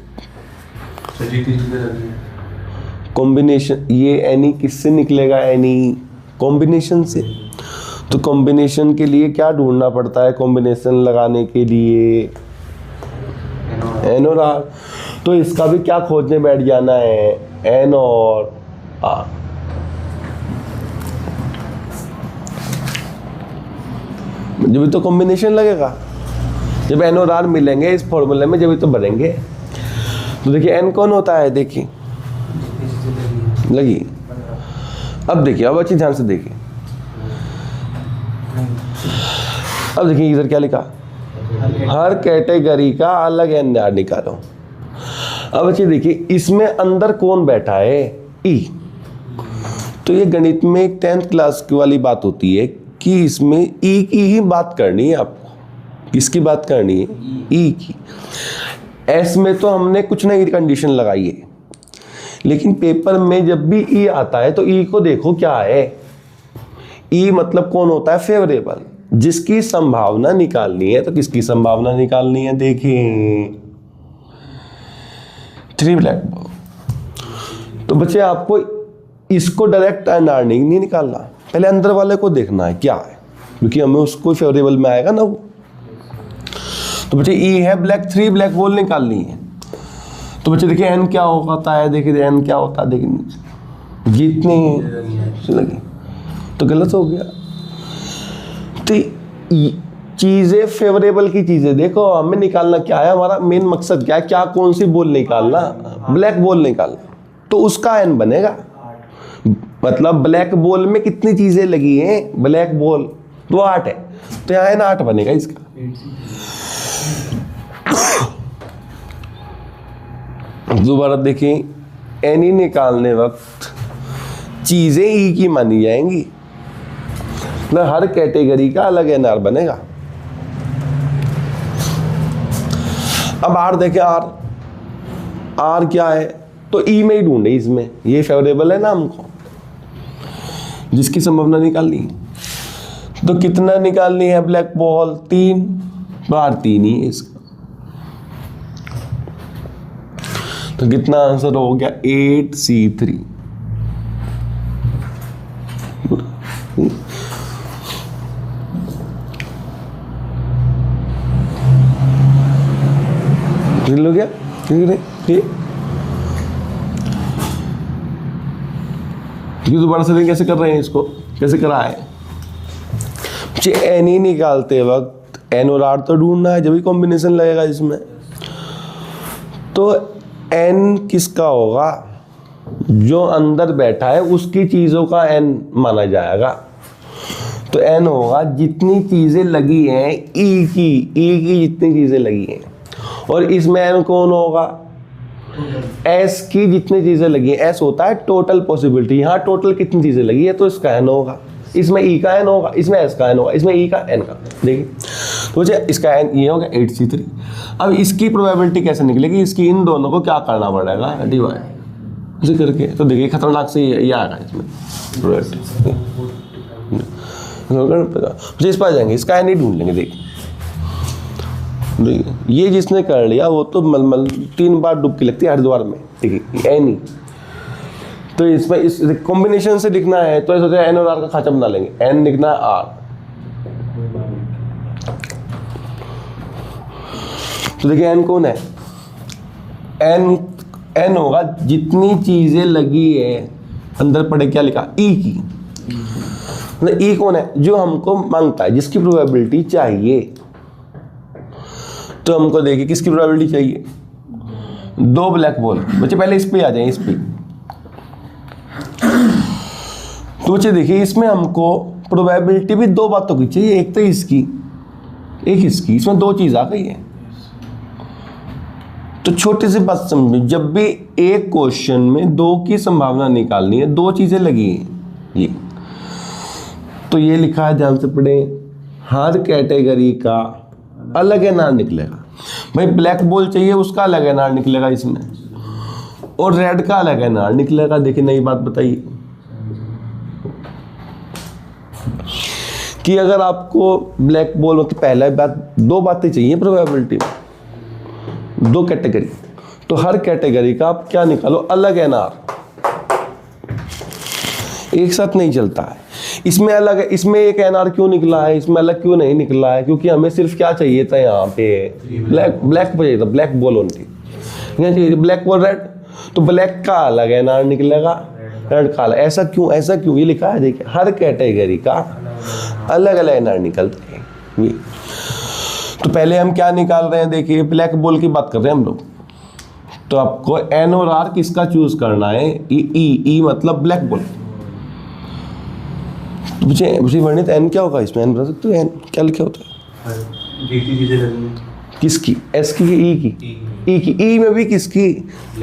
कॉम्बिनेशन। ये एनी किससे निकलेगा, एनी कॉम्बिनेशन से। तो कॉम्बिनेशन के लिए क्या ढूंढना पड़ता है, कॉम्बिनेशन लगाने के लिए एन और आर। तो इसका भी क्या खोजने बैठ जाना है, एन और आर। जब तो कॉम्बिनेशन लगेगा, जब एन और आर मिलेंगे इस फॉर्मूले में, जब तो बनेंगे। तो देखिए एन कौन होता है, देखिए लगी। अब देखिए, अब अच्छी ध्यान से देखिए, अब देखिए इधर क्या लिखा, हर कैटेगरी का अलग एन आर निकालो। अब अच्छी देखिए, इसमें अंदर कौन बैठा है, ई। तो ये गणित में एक 10th क्लास की वाली बात होती है कि इसमें ई की ही बात करनी है आपको। किसकी बात करनी है, ई की। एस में तो हमने कुछ नई कंडीशन लगाई है, लेकिन पेपर में जब भी ई आता है तो ई को देखो क्या है। ई मतलब कौन होता है, फेवरेबल, जिसकी संभावना निकालनी है। तो किसकी संभावना निकालनी है, देखिए 3 ब्लैक बॉल। तो बच्चे आपको इसको डायरेक्ट एन आर नहीं निकालना, पहले अंदर वाले को देखना है क्या है, क्योंकि हमें उसको फेवरेबल में आएगा ना वो। तो बच्चे ई है ब्लैक, 3 ब्लैक बॉल निकालनी है। तो बच्चे देखिए एन क्या होता है, देखिए एन क्या होता है, देखिए जितनी लगी, तो गलत हो गया। तो चीजें फेवरेबल की चीजें देखो, हमें निकालना क्या है, हमारा मेन मकसद क्या है, क्या कौन सी बॉल निकालना, ब्लैक बॉल निकालना। तो उसका एन बनेगा, मतलब ब्लैक बॉल में कितनी चीजें लगी हैं, ब्लैक बॉल तो 8 है, तो यहाँ एन 8 बनेगा इसका। दोबारा देखिए, एनी निकालने वक्त चीजें ई की मानी जाएंगी, मतलब हर कैटेगरी का अलग एन आर बनेगा। अब आर देखें, आर क्या है, तो ई में ही ढूंढे, इसमें ये फेवरेबल है ना हमको, जिसकी संभावना निकालनी। तो कितना निकालनी है ब्लैक बॉल, 3, तो आर 3 ही है इसका। तो कितना आंसर हो गया, 8C3। हो गया दोबारा से कैसे कर रहे हैं, इसको कैसे करा है। मुझे एन ही निकालते वक्त एन और आर तो ढूंढना है, जब भी कॉम्बिनेशन लगेगा इसमें। तो एन किसका होगा, जो अंदर बैठा है उसकी चीजों का एन माना जाएगा। तो एन होगा जितनी चीजें लगी हैं ई की जितनी चीजें लगी हैं। और इसमें एन कौन होगा, एस की जितनी चीजें लगी हैं। एस होता है टोटल पॉसिबिलिटी, यहाँ टोटल कितनी चीजें लगी है, तो इसका एन होगा। इसमें ई का एन होगा, इसमें एस का एन होगा, इसमें ई का एन का। देखिए तो मुझे इसका एन ये होगा 8C3। अब इसकी प्रोबेबिलिटी कैसे निकलेगी, इसकी इन दोनों को क्या करना पड़ेगा, डिवाइड इसे करके। तो देखिए खतरनाक से ये आएगा इसमें प्रोबेबिलिटी। मुझे इस पर जाएंगे, इसका नहीं ढूंढ लेंगे। देखिए ये जिसने कर लिया वो तो मलमल 3 बार डुबकी लगती है हरिद्वार में। देखिए एन ही, तो इसमें इस कॉम्बिनेशन से लिखना है तो सोचा एन और आर का खाचा बना लेंगे। एन लिखना है आर, तो देखिए एन कौन है, एन होगा जितनी चीजें लगी है अंदर पड़े, क्या लिखा ई की, मतलब ई कौन है जो हमको मांगता है, जिसकी प्रोबेबिलिटी चाहिए। तो हमको देखिए किसकी प्रोबेबिलिटी चाहिए, 2 ब्लैक बॉल। बच्चे पहले इस पे आ जाए, इस पे। तो बच्चे देखिए इसमें हमको प्रोबेबिलिटी भी 2 बातों की चाहिए, एक तो इसकी, एक इसकी, इसमें 2 चीज आ गई है। तो छोटी सी बात समझिए, जब भी एक क्वेश्चन में 2 की संभावना निकालनी है, 2 चीजें लगी हैं ये, तो ये लिखा है, ध्यान से पढ़े, हर कैटेगरी का अलग एनआर निकलेगा। भाई ब्लैक बॉल चाहिए, उसका अलग एनआर निकलेगा इसमें, और रेड का अलग एनआर निकलेगा। देखिए नई बात बताइए कि अगर आपको ब्लैक बॉल मतलब पहला बात 2 बातें चाहिए प्रोबेबिलिटी में, 2 कैटेगरी, तो हर कैटेगरी का आप क्या निकालो, अलग एनआर, एक साथ नहीं चलता है। इसमें अलग है, इसमें एक एनआर क्यों निकला है, इसमें अलग क्यों नहीं निकला है, क्योंकि हमें सिर्फ क्या चाहिए था यहाँ पे, ब्लैक चाहिए था, ब्लैक बॉल ओनली। यहाँ चाहिए ब्लैक बॉल रेड, तो ब्लैक का अलग एनआर निकलेगा, रेड का अलग। ऐसा क्यों, ऐसा क्यों, ये लिखा है देखिए हर कैटेगरी का अलग अलग एनआर निकलते हैं ये। तो पहले हम क्या निकाल रहे हैं, देखिए ब्लैक बॉल की बात कर रहे हैं हम लोग, तो आपको एन और आर किसका चूज करना है, ई मतलब ब्लैक बॉल। तो मुझे वर्णित एन क्या होगा इसमें, एन बता सकते हो, एन क्या लिखा होता है, किसकी, एस की, ई की, ई की, ई में भी किसकी,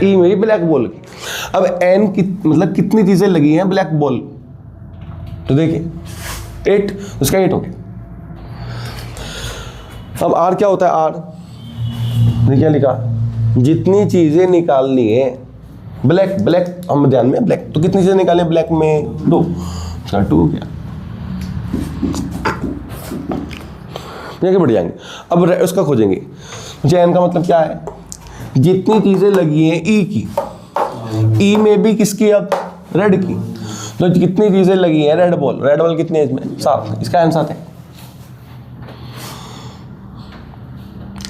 ई में भी ब्लैक बॉल की। अब एन की मतलब कितनी चीजें लगी हैं ब्लैक बॉल, तो देखिए 8, उसका 8 हो गया। अब आर क्या होता है, आर देखिए क्या लिखा, जितनी चीजें निकालनी है ब्लैक हम ध्यान में ब्लैक, तो कितनी चीजें निकालनी है ब्लैक में, 2, उसका 2 हो गया। आगे बढ़ जाएंगे, अब उसका खोजेंगे। एन का मतलब क्या है, जितनी चीजें लगी हैं ई की, ई में भी किसकी, अब रेड की, तो कितनी चीजें लगी हैं, रेड बॉल कितनी है इसमें, 7, इसका आंसर 7 है।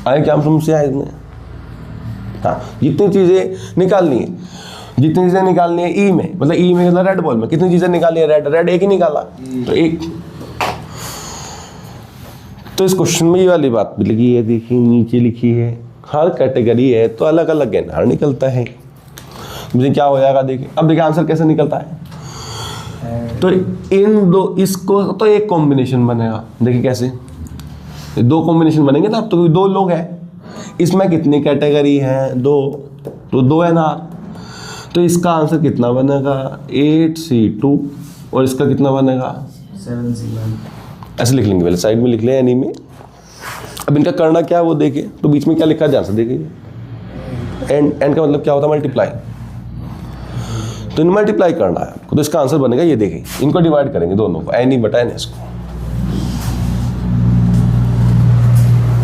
आए क्या समस्या है इसमें, हाँ जितनी चीजें निकालनी है, जितनी चीजें निकालनी है ई में, मतलब ई में मतलब रेड बॉल में कितनी चीजें निकालनी है, रेड एक ही निकाला, तो 1। तो इस क्वेश्चन में ये वाली बात भी लिखी है, देखिए नीचे लिखी है, हर कैटेगरी है तो अलग अलग एनआर निकलता है। मुझे क्या हो जाएगा, देखिए अब देखिए आंसर कैसे निकलता है, तो इन 2 इसको तो एक कॉम्बिनेशन बनेगा, देखिए कैसे 2 कॉम्बिनेशन बनेंगे ना, तो 2 लोग हैं, इसमें कितनी कैटेगरी है, 2, तो 2 एनआर, तो इसका आंसर कितना बनेगा, 8C2, और इसका कितना बनेगा, 7C1। ऐसे लिख लेंगे, पहले साइड में लिख लें एनी में। अब इनका करना क्या है वो देखिए, तो बीच में क्या लिखा है ध्यान से देखिए, एंड का मतलब क्या होता है, मल्टीप्लाई, तो इन मल्टीप्लाई करना है आपको, तो इसका आंसर बनेगा ये, देखिए इनको डिवाइड करेंगे दोनों को, एनी बटा एन एस को,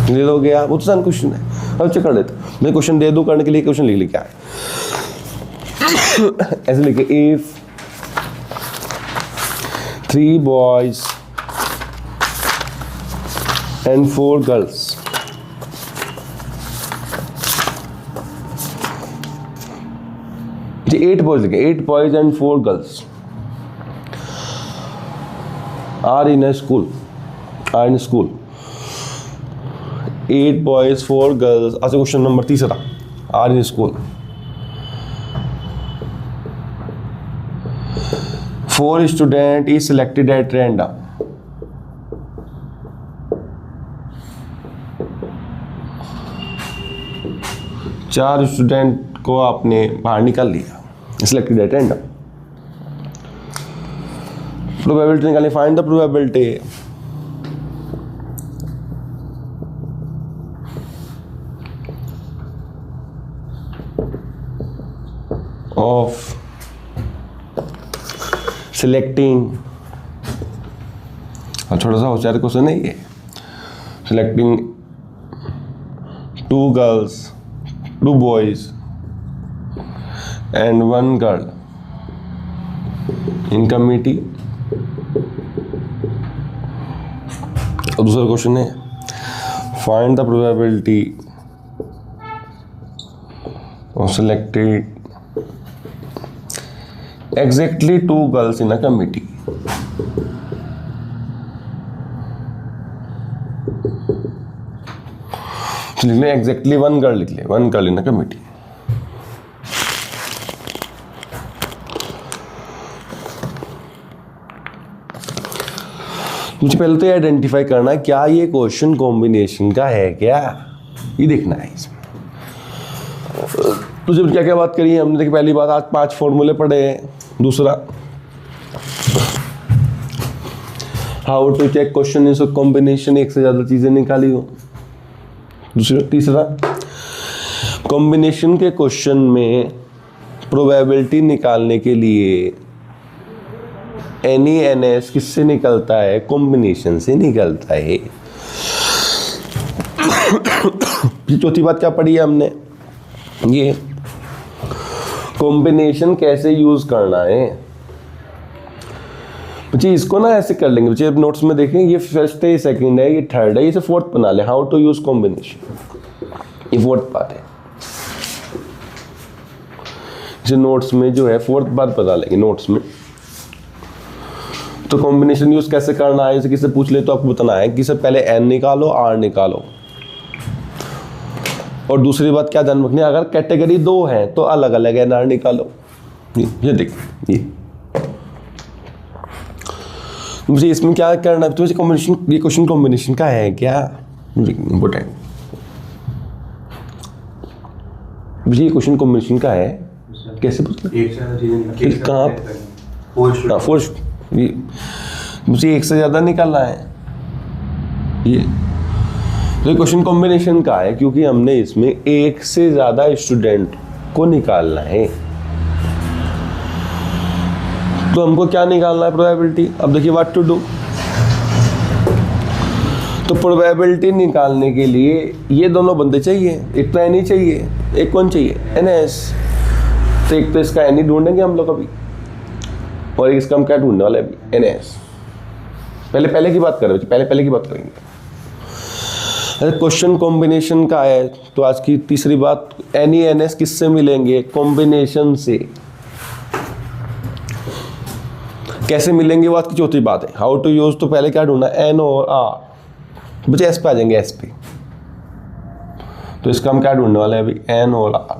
क्लियर हो गया। वो तो सन क्वेश्चन है, अब चेक कर लेते, मैं क्वेश्चन दे दूं करने के लिए, क्वेश्चन लिख लिया क्या है ऐसे लिखे, इफ 3 boys and 4 girls जी 8 boys लिखे, 8 boys and 4 girls are in a school, 8 boys 4 girls, अच्छा question number 3 are in a school, 4 student is selected at random, चार स्टूडेंट को आपने बाहर निकाल लिया, सिलेक्टेड एट रैंडम, प्रोबेबिलिटी निकालनी, find the probability of selecting थोड़ा सा होशियार क्वेश्चन है ये। Selecting 2 girls, 2 boys and 1 girl in committee। अब दूसरा क्वेश्चन है find the probability of selected exactly 2 girls in a committee। तो लिख ले exactly 1 girl, लिख ले 1 girl in a committee। मुझे पहले तो ये आइडेंटिफाई करना है क्या ये क्वेश्चन कॉम्बिनेशन का है, क्या ये देखना है इसमें। तो जब क्या क्या बात करी है हमने, देखिए पहली बात आज 5 फॉर्मूले पढ़े हैं। दूसरा how to check question is combination, एक से ज्यादा चीजें निकाली हो। दूसरा तीसरा कॉम्बिनेशन के क्वेश्चन में प्रोबेबिलिटी निकालने के लिए NENS किससे निकलता है, कॉम्बिनेशन से निकलता है। चौथी बात क्या पढ़ी है हमने, ये कॉम्बिनेशन कैसे यूज करना है। बच्चे इसको ना ऐसे कर लेंगे, बच्चे नोट्स में देखें ये फर्स्ट है, ये सेकंड है, ये थर्ड है, ये फोर्थ बना ले। हाउ टू यूज कॉम्बिनेशन, ये फोर्थ पार्ट है। इसे नोट्स में जो है फोर्थ बार बता लेंगे नोट्स में। तो कॉम्बिनेशन यूज कैसे करना है, जैसे किसी पूछ ले तो आपको बताना है कि पहले N निकालो, R निकालो। और दूसरी बात क्या ध्यान रखनी है, अगर कैटेगरी 2 है तो अलग अलग NR निकालो। ये देख, ये मुझे इसमें क्या करना है, तो कॉम्बिनेशन, ये क्वेश्चन कॉम्बिनेशन का है क्या, इंपॉर्टेंट। मुझे ये क्वेश्चन कॉम्बिनेशन का है, कैसे कहाँ मुझे एक से ज्यादा निकालना है। ये तो क्वेश्चन कॉम्बिनेशन का है क्योंकि हमने इसमें एक से ज्यादा स्टूडेंट को निकालना है। तो हमको क्या निकालना है, प्रोबेबिलिटी। अब देखिए व्हाट टू डू। तो प्रोबेबिलिटी निकालने के लिए ये दोनों बंदे चाहिए, एक तो N ही चाहिए, एक कौन चाहिए, NS। तो एक तो इसका N ही ढूंढेंगे हम लोग अभी, और इसका हम क्या ढूंढने वाले अभी, NS। पहले की बात करें, पहले की बात करेंगे। अरे क्वेश्चन कॉम्बिनेशन का है तो आज की तीसरी बात, NENS किससे मिलेंगे, कॉम्बिनेशन से। कैसे मिलेंगे वो आज की चौथी बात है। हाउ टू यूज, तो पहले क्या ढूंढना, N और R। बच्चे S पे आ जाएंगे, S पे। तो इसका हम क्या ढूंढने वाले हैं अभी, N और R।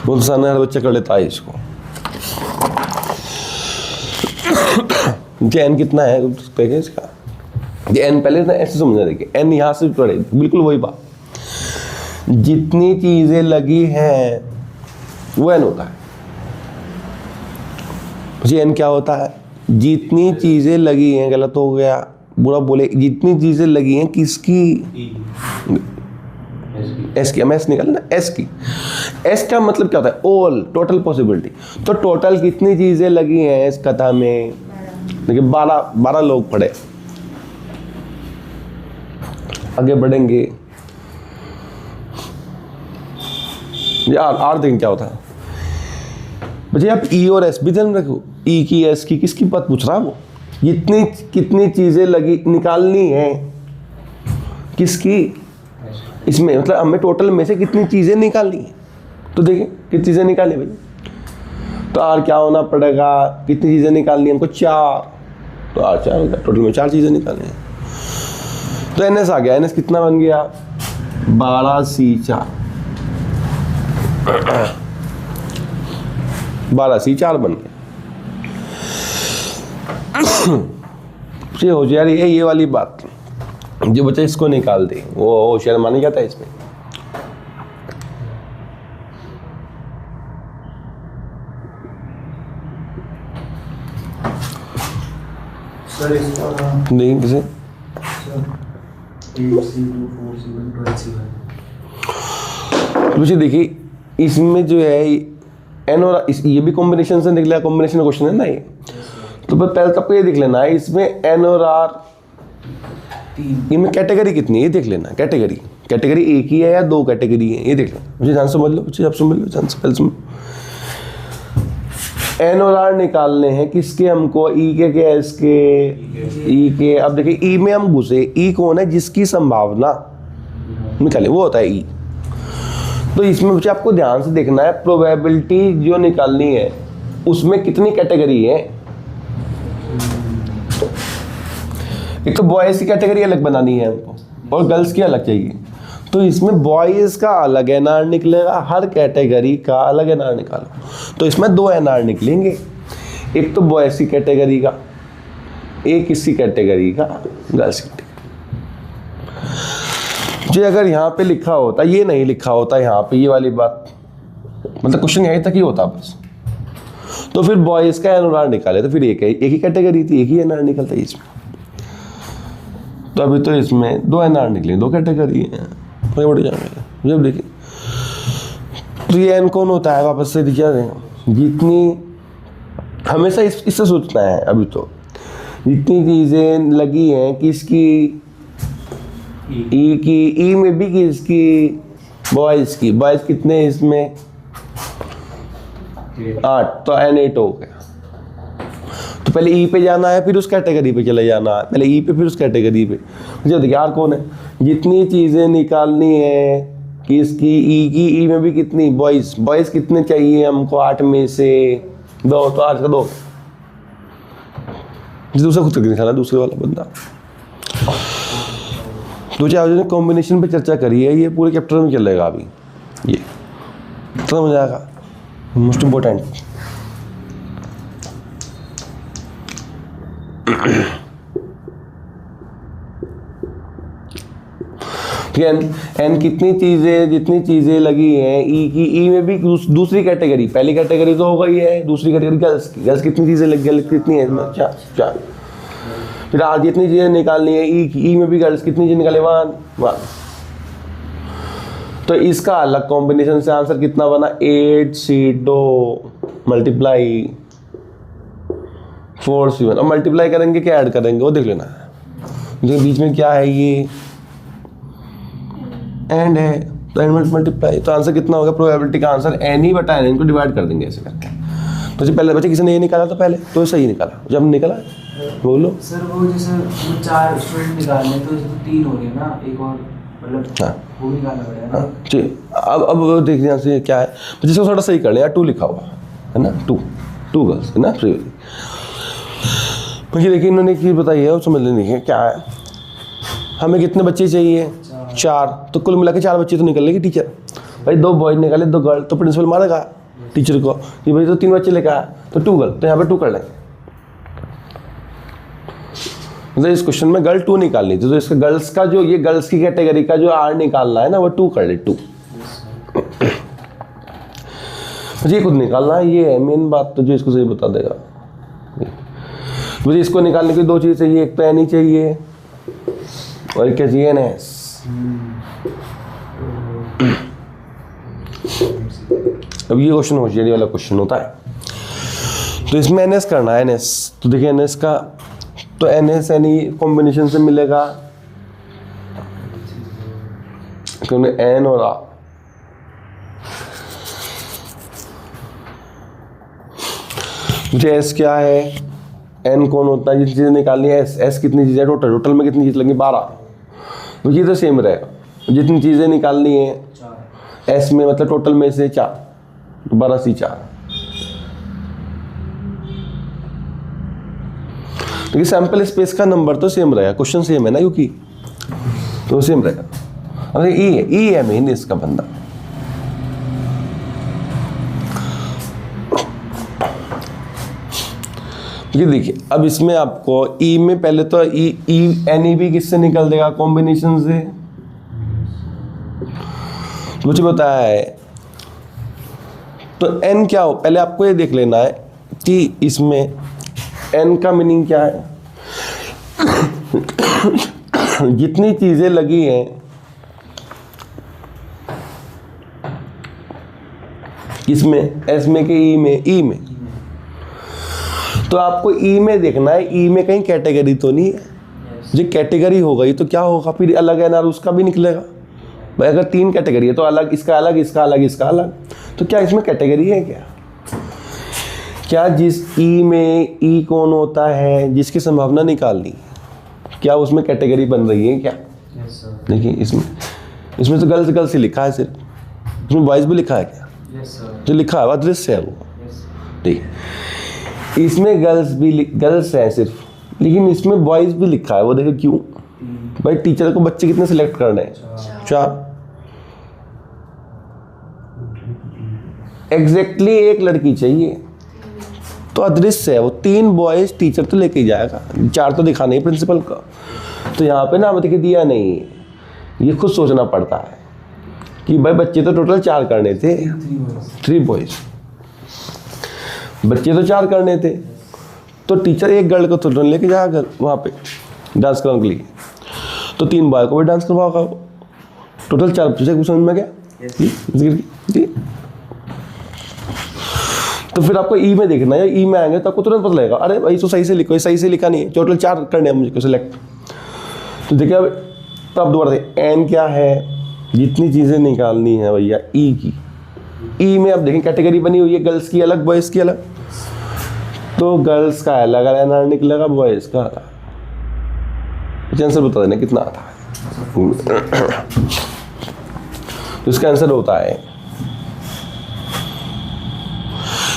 बहुत आसान है, हर बच्चा कर लेता है इसको। N कितना है देखिए इसका, ये N पहले ना ऐसे समझना, देखिए N यहाँ से पढ़े, बिल्कुल वही बात। जितनी चीजें लगी हैं वो N होता है। जी N क्या होता है, जितनी चीजें लगी हैं, गलत हो गया, बुरा बोले, जितनी चीजें लगी हैं किसकी, S की। हम S निकाले ना, S की। S का मतलब क्या होता है, ऑल, टोटल पॉसिबिलिटी। तो टोटल कितनी चीजें लगी हैं इस कथा में, देखिए 12 लोग पढ़े। आगे बढ़ेंगे, यार R देखें क्या होता है। बच्चे आप E और S भी ध्यान रखो, E की, S की, किसकी बात पूछ रहा है वो, इतनी कितनी चीजें लगी निकालनी है, किसकी, इसमें मतलब हमें टोटल में से कितनी चीजें निकालनी है। तो देखिए कितनी चीजें निकाली भाई, तो R क्या होना पड़ेगा, कितनी चीजें निकालनी है हमको, 4। तो R 4 होगा, टोटल में 4 चीजें निकालनी है। तो NS आ गया, NS कितना बन गया, 12C4। 12C4 बन गया। हो यार ये वाली बात, जो बच्चा इसको निकाल दे वो होशियार माना जाता है इसमें। सर इसका नहीं किसे C2 4C1 12C1। मुझे देखिए इसमें जो है एन और ये भी कॉम्बिनेशन से निकला, कॉम्बिनेशन का क्वेश्चन है ना ये। तो पहले तब ये देख लेना है इसमें एन और आर, इनमें कैटेगरी कितनी है ये देख लेना। कैटेगरी एक ही है या दो कैटेगरी है ये देख लेना। मुझे ध्यान समझ लो, मुझे आप समझ लो, ध्यान से पहले समझ। एन और आर निकालने हैं किसके हमको, ई के क्या है इसके, ई के। अब देखिए ई में हम घुसे, ई कौन है, जिसकी संभावना निकाले वो होता है ई। तो इसमें मुझे आपको ध्यान से देखना है, प्रोबेबिलिटी जो निकालनी है उसमें कितनी कैटेगरी है। एक तो बॉयज की कैटेगरी अलग बनानी है हमको और गर्ल्स की अलग चाहिए। तो इसमें बॉयज का अलग एनआर निकलेगा, हर कैटेगरी का अलग एनआर निकालो। तो इसमें दो एनआर निकलेंगे, एक तो बॉयज की कैटेगरी का, एक इसी कैटेगरी का गर्ल्स की। जो अगर यहाँ पे लिखा होता, ये नहीं लिखा होता यहाँ पे, ये वाली बात, मतलब क्वेश्चन यहीं तक ही होता बस, तो फिर बॉयज का एनआर निकाले तो फिर एक ही कैटेगरी थी, एक ही एनआर निकलता है इसमें। तो अभी तो इसमें दो एनआर निकले, दो कैटेगरी हैं, बढ़ जाएंगे। जब देखिए तो ये एन कौन होता है, वापस से दिखा दें, जितनी हमेशा इससे सोचना है। अभी तो जितनी चीज़ें लगी हैं किसकी, ई की, ई में भी किसकी, बॉयज़ की। बॉयज़ कितने हैं इसमें, 8, तो N8 हो गया। तो पहले ई पे जाना है फिर उस कैटेगरी पे चले जाना है, पहले ई पे फिर उस कैटेगरी पे। मुझे देखिए आर कौन है, जितनी चीज़ें निकालनी है किसकी, ई की, ई में भी कितनी, बॉयज़ कितने चाहिए हमको, 8 में से 2, तो 8 का 2। दूसरा खुद निकाला, दूसरे वाला बंदा। तो चाहे कॉम्बिनेशन पे चर्चा करी है, ये पूरे चैप्टर में चलेगा अभी, ये समझ में आएगा, मोस्ट इम्पोर्टेंट। एन कितनी चीजें, जितनी चीजें लगी हैं ई की, ई में भी दूसरी कैटेगरी, पहली कैटेगरी तो हो गई है, दूसरी कैटेगरी गर्ल्स की। गर्ल्स कितनी चीजें लगी, गर्ल्स कितनी है इसमें, 4। फिर आज जितनी चीजें निकालनी है ई की, ई में भी गर्ल्स कितनी चीजें निकाले, 1। तो इसका अलग कॉम्बिनेशन से आंसर कितना बना, 8C2 मल्टीप्लाई 4C1। अब मल्टीप्लाई करेंगे क्या ऐड करेंगे वो देख लेना है। जो बीच में क्या है, ये एंड है, तो एंड मल्टीप्लाई, तो आंसर कितना होगा, प्रोबेबिलिटी का आंसर n ही बटा n, इनको डिवाइड कर देंगे ऐसे करके। तो जो पहले बच्चे किसी ने ये निकाला था पहले, तो सही निकाला। जब निकला बोलो सर, वो जैसे 4 स्टूडेंट निकालने तो 3 हो गए ना, एक और मतलब हाँ वो निकालना पड़ेगा ना। हाँ जी। अब देखिए यहाँ से क्या है, जिसको थोड़ा सही कर ले यार, 2 लिखा हुआ है ना, 2 गर्ल्स है ना। मुझे देखिए इन्होंने चीज़ बताई है, वो समझ लेनी है क्या है। हमें कितने बच्चे चाहिए, 4, तो कुल मिला के 4 बच्चे तो निकल लेंगे टीचर। भाई 2 बॉयज निकाले 2 गर्ल, तो प्रिंसिपल मारेगा टीचर को कि भाई तो 3 बच्चे लेकर आया, तो 2 गर्ल, तो यहाँ पे 2 कर लेंगे। मतलब इस क्वेश्चन में गर्ल 2 निकालनी थी, तो इसका गर्ल्स का जो, ये गर्ल्स की कैटेगरी का जो आर निकालना है ना, वो 2 कर ले, 2। मुझे खुद निकालना है, ये है मेन बात, तो जो इसको सही बता देगा। मुझे इसको निकालने की 2 चीज़ चाहिए, एक तो एन ही चाहिए और एक क्या चाहिए, एनएस। अब ये क्वेश्चन होशियारी वाला क्वेश्चन होता है, तो इसमें एनएस करना है, एनएस। तो देखिए एनएस का, तो एनएस एनी कॉम्बिनेशन से मिलेगा, क्योंकि एन और आर। मुझे एस क्या है, एन कौन होता है, जितनी चीज़ें निकालनी है, एस कितनी चीज़ें, टोटल में कितनी चीज़ लगेंगी, 12। तो ये तो सेम रहेगा, जितनी चीज़ें निकालनी है एस में, मतलब टोटल में से 4, तो 12C4। देखिए सैंपल स्पेस का नंबर तो सेम रहेगा, क्वेश्चन सेम है ना, क्योंकि तो सेम रहेगा। अरे ई है मेन इसका बंदा। ये देखिए अब इसमें आपको ई में पहले तो ई एन ई भी किससे निकल देगा, कॉम्बिनेशन से। मुझे बताया है, तो एन क्या हो, पहले आपको ये देख लेना है कि इसमें एन का मीनिंग क्या है। जितनी चीजें लगी हैं किसमें? एस में के ई में? ई में। तो आपको ई में देखना है, ई में कहीं कैटेगरी तो नहीं है। जो कैटेगरी हो गई तो क्या होगा, फिर अलग एनआर उसका भी निकलेगा भाई। अगर 3 कैटेगरी है तो अलग, इसका अलग, इसका अलग, इसका अलग, तो क्या इसमें कैटेगरी है क्या? क्या जिस ई में ई कौन होता है जिसकी संभावना निकालनी, क्या उसमें कैटेगरी बन रही है क्या? देखिए इसमें तो गर्ल्स गर्ल्स ही लिखा है सिर्फ, इसमें बॉयज भी लिखा है क्या? जो लिखा है वो अदृश्य है वो। ठीक है, इसमें गर्ल्स है सिर्फ, लेकिन इसमें बॉयज भी लिखा है। वो देखो क्यों भाई, टीचर को बच्चे कितने सिलेक्ट करने हैं? 4। एग्जैक्टली एक लड़की चाहिए तो अदृश्य है वो। 3 बॉयज टीचर तो लेके ही जाएगा, 4 तो दिखाना ही प्रिंसिपल का। तो यहाँ पे ना बताइए दिया नहीं है, ये खुद सोचना पड़ता है कि भाई बच्चे तो टोटल 4 करने थे, 3 बॉयज, बच्चे तो 4 करने थे, तो टीचर एक गर्ल को तो लेके जाएगा वहाँ पे डांस करने के लिए, तो 3 बॉय को भी डांस करवाएगा वो। टोटल 4 बच्चे, समझ में गया? जी। तो फिर आपको ई में देखना है, ई में आएंगे तो आपको तुरंत पता लगेगा, अरे भाई तो सही से लिखो, सही से लिखा नहीं है, टोटल 4 करने हैं मुझे सिलेक्ट। तो देखिए अब तब दोबारा से एन क्या है, जितनी चीज़ें निकालनी है भैया ई की। ई में अब देखें कैटेगरी बनी हुई है, गर्ल्स की अलग, बॉयज़ की अलग, तो गर्ल्स का अलग एनआर निकलेगा, बॉयज़ का अलग। आंसर बता देना कितना आता है। तो इसका आंसर होता है,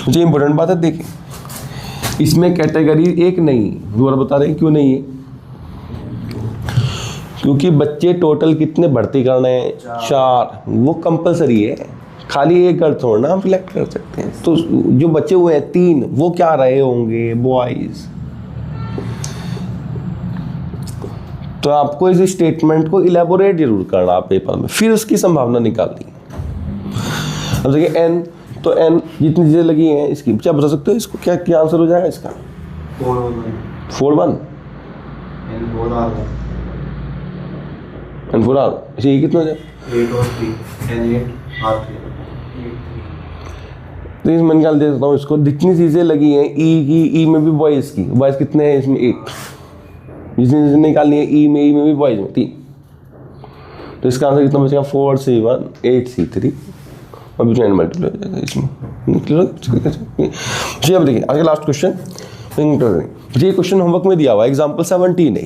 मुझे इंपॉर्टेंट बात है देखिए, इसमें कैटेगरी एक नहीं, दोबारा बता रहे हैं क्यों नहीं है, क्योंकि बच्चे टोटल कितने भर्ती करने हैं? 4। वो कंपलसरी है, खाली एक गर्ल थोड़ा ना हम सिलेक्ट कर सकते हैं। तो जो बच्चे हुए हैं 3, वो क्या रहे होंगे? बॉयज। तो आपको इस स्टेटमेंट को इलेबोरेट जरूर करना पेपर में, फिर उसकी संभावना निकालनी। अब देखिए एन, तो एन जितनी चीज़ें लगी हैं इसकी क्या बता सकते हो? इसको क्या क्या आंसर हो जाएगा इसका? 4 1 एन 4 आर। अच्छा ये कितना हो जाए? 8 और 3 एन 8 आर 3। तो इस मैं निकाल दे देता हूँ इसको। जितनी चीज़ें लगी हैं ई की, ई में भी बॉयज़ की, बॉयज़ कितने हैं इसमें? 8। जितनी चीज़ें निकालनी है ई में भी बॉयज़ में 3। तो इसका आंसर कितना बचेगा? 4 C1 8 C3 और बीच में मल्टीप्लाई हो जाएगा इसमें। जी अब देखिए आगे लास्ट क्वेश्चन। ये क्वेश्चन होमवर्क में दिया हुआ है, एग्जाम्पल 17 है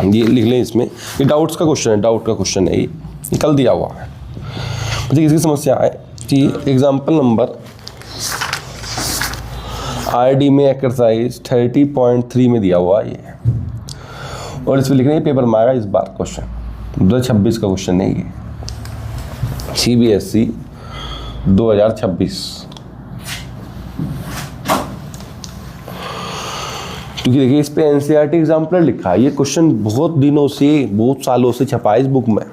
ये लिख लें इसमें। ये डाउट्स का क्वेश्चन है, डाउट का क्वेश्चन है ये कल दिया हुआ है। देखिए इसकी समस्या है कि एग्जाम्पल नंबर RD में एक्सरसाइज 30.3 में दिया हुआ ये है, और इसमें लिखना है पेपर में आएगा इस बार क्वेश्चन 2026 का क्वेश्चन है ये, CBSE 2026। क्योंकि देखिए इस पे NCERT एग्जाम्पलर लिखा है। ये क्वेश्चन बहुत दिनों से, बहुत सालों से छपा है इस बुक में,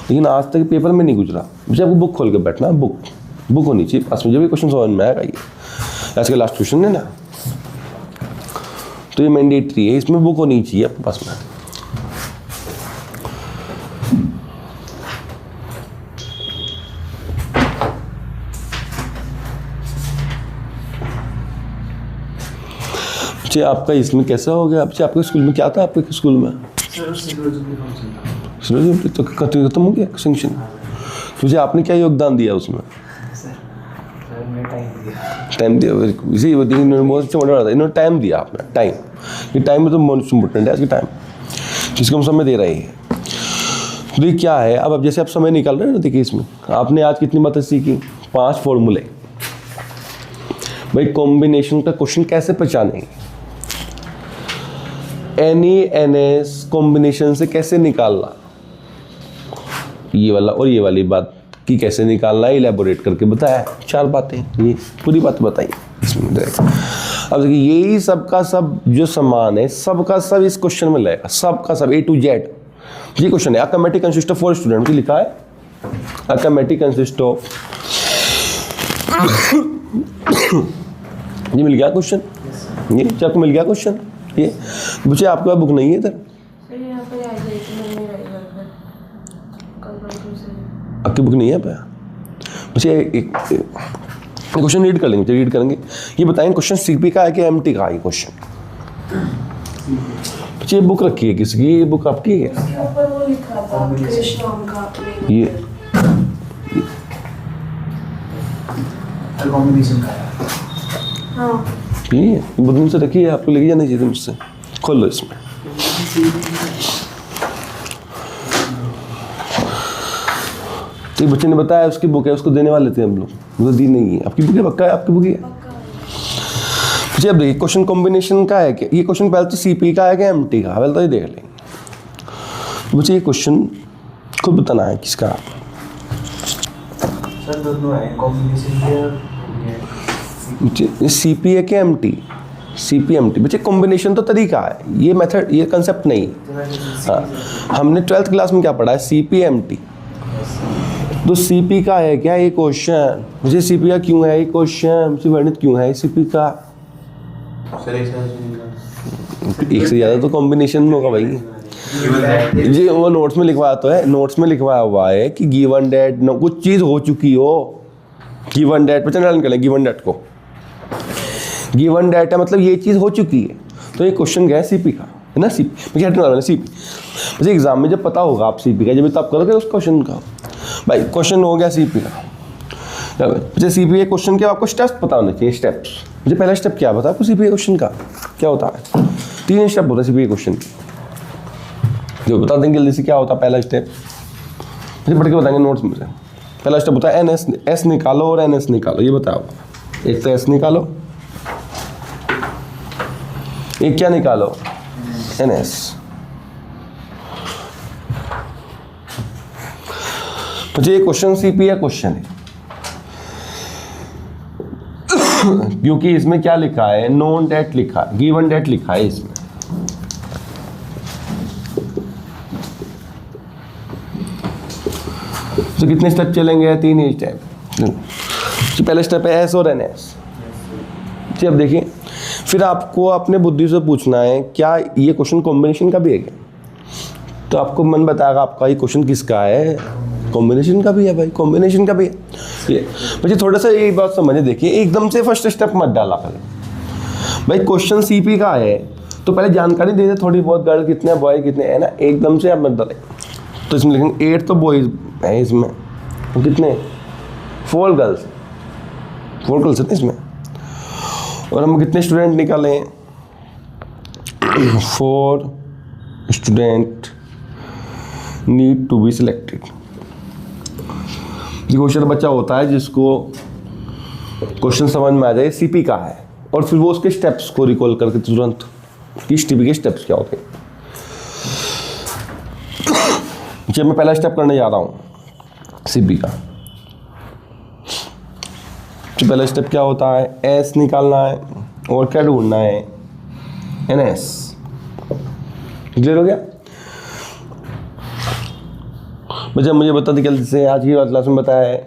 लेकिन आज तक पेपर में नहीं गुजरा। मुझे आपको बुक खोल के बैठना, बुक होनी चाहिए पास में, जब ये क्वेश्चन समझ में आएगा। ये आज का लास्ट क्वेश्चन है ना, तो ये मैंडेटरी है, इसमें बुक होनी चाहिए आपके पास में। बच्चे आपका इसमें कैसा हो गया? बच्चे आपके स्कूल में क्या था? आपके स्कूल में तो खत्म हो गया सेंक्शन। मुझे आपने क्या योगदान दिया उसमें? टाइम दिया। इसी इन्होंने टाइम दिया आपने, टाइम। ये टाइम में तो मोस्ट इम्पोर्टेंट है आज के टाइम, जिसको हम समय दे रहे हैं। तो ये क्या है, अब जैसे आप समय निकाल रहे हैं ना, देखिए इसमें आपने आज कितनी बातें सीखी? 5 फॉर्मूले। भाई कॉम्बिनेशन का क्वेश्चन कैसे पहचानेंगे? NE/NS कॉम्बिनेशन से कैसे निकालना, ये वाला और ये वाली बात कि कैसे निकालना है, इलेबोरेट करके बताया। 4 बातें, ये पूरी बात बताई इसमें। अब देखिए यही सबका सब जो सामान है, सबका सब इस क्वेश्चन में लगेगा, सबका सब A to Z। ये क्वेश्चन है अर्थमेटिक कंसिस्ट ऑफ 4 स्टूडेंट, लिखा है अर्थमेटिक कंसिस्ट ऑफ। ये मिल गया क्वेश्चन, ये आपको मिल गया क्वेश्चन। ये मुझे आपके पास बुक नहीं है इधर, आपकी बुक नहीं है पे? मुझे एक क्वेश्चन रीड कर लेंगे, रीड करेंगे। ये बताएं क्वेश्चन सीपी का है कि एमटी का है ये क्वेश्चन। ये बुक रखी है किसकी, ये बुक आपकी है? ऊपर वो लिखा था कृष्ण का ये कॉम्बिनेशन का है। हाँ ये बुक से रखी है, आपको लेके जाना चाहिए मुझसे। खोल लो इसमें। तो बच्चे ने बताया उसकी बुक है, उसको देने वाले थे हम लोग, मतलब दी नहीं है। आपकी बुक है? पक्का है आपकी बुक है? जी। अब देखिए क्वेश्चन कॉम्बिनेशन का है क्या ये क्वेश्चन, पहले तो सीपी का है कि एमटी का, पहले तो ये देख लेंगे। मुझे ये क्वेश्चन खुद बताना है किसका। सर दोनों है, कॉम्बिनेशन के और ये सीपी है कि एमटी? सीपी एमटी बच्चे, कॉम्बिनेशन तो तरीका है, ये मेथड, ये कंसेप्ट नहीं। हाँ, हमने 12th क्लास में क्या पढ़ा है? CP MT. तो सीपी का है क्या ये क्वेश्चन? मुझे सीपी का क्यों है ये क्वेश्चन, मुझे वर्णित क्यों है सीपी का? एक से ज़्यादा तो कॉम्बिनेशन में होगा भाई जी। वो नोट्स में लिखवाया तो है, नोट्स में लिखवाया हुआ है कि गिवन डेट कुछ चीज़ हो चुकी हो, गिवन डेट पर चैनल करें, गिवन डेट को गिवन डेट है मतलब ये चीज़ हो चुकी है। तो ये क्वेश्चन क्या है? सीपी का है ना, सीपी मुझे हटने वाला है सीपी। मुझे एग्जाम में जब पता होगा आप सीपी का, जब तो आप करोगे उस क्वेश्चन का। भाई क्वेश्चन हो गया सीपी का, मुझे सीपी क्वेश्चन के आपको स्टेप्स पता होने चाहिए, स्टेप्स। मुझे पहला स्टेप क्या पता आपको सीपी क्वेश्चन का क्या होता है? 3 स्टेप होता है सीपी क्वेश्चन की, जो बता देंगे जल्दी से क्या होता है। पहला स्टेप मुझे पढ़ के बताएंगे नोट्स में से। पहला स्टेप होता है एन एस निकालो और एन एस निकालो, ये बताओ। एक तो एस निकालो, एक क्या निकालो? N S. मुझे ये क्वेश्चन सीपी क्वेश्चन है क्योंकि इसमें क्या लिखा है? नोन डेट लिखा है, गिवन डेट लिखा है इसमें। तो कितने स्टेप चलेंगे? 3 ही स्टेप। तो पहला स्टेप है एस और एन एस जी। अब देखिए, फिर आपको अपने बुद्धि से पूछना है क्या ये क्वेश्चन कॉम्बिनेशन का भी है क्या? तो आपको मन बताएगा आपका ये क्वेश्चन किसका है? कॉम्बिनेशन का भी है भाई, कॉम्बिनेशन का भी है ये। मुझे थोड़ा सा ये बात समझे, देखिए एकदम से फर्स्ट स्टेप मत डाला पहले। भाई क्वेश्चन सीपी का है तो पहले जानकारी दे दे थोड़ी बहुत, गर्ल कितने बॉय कितने है ना, एकदम से आप मत डालें। तो इसमें लिखेंगे 8 तो बॉयज है इसमें, तो कितने? 4 गर्ल्स है ना इसमें। और हम कितने स्टूडेंट निकालें? 4 student need to be selected. Question बच्चा होता है जिसको क्वेश्चन समझ में आ जाए सीपी का है, और फिर वो उसके स्टेप्स को रिकॉल करके तुरंत किस टीपी के स्टेप्स क्या होते हैं। जब मैं पहला स्टेप करने जा रहा हूँ सीपी का, तो पहला स्टेप क्या होता है? एस निकालना है और क्या ढूंढना है? N S. क्लियर हो गया? मुझे बता दी जल्दी से, आज की क्लास में बताया है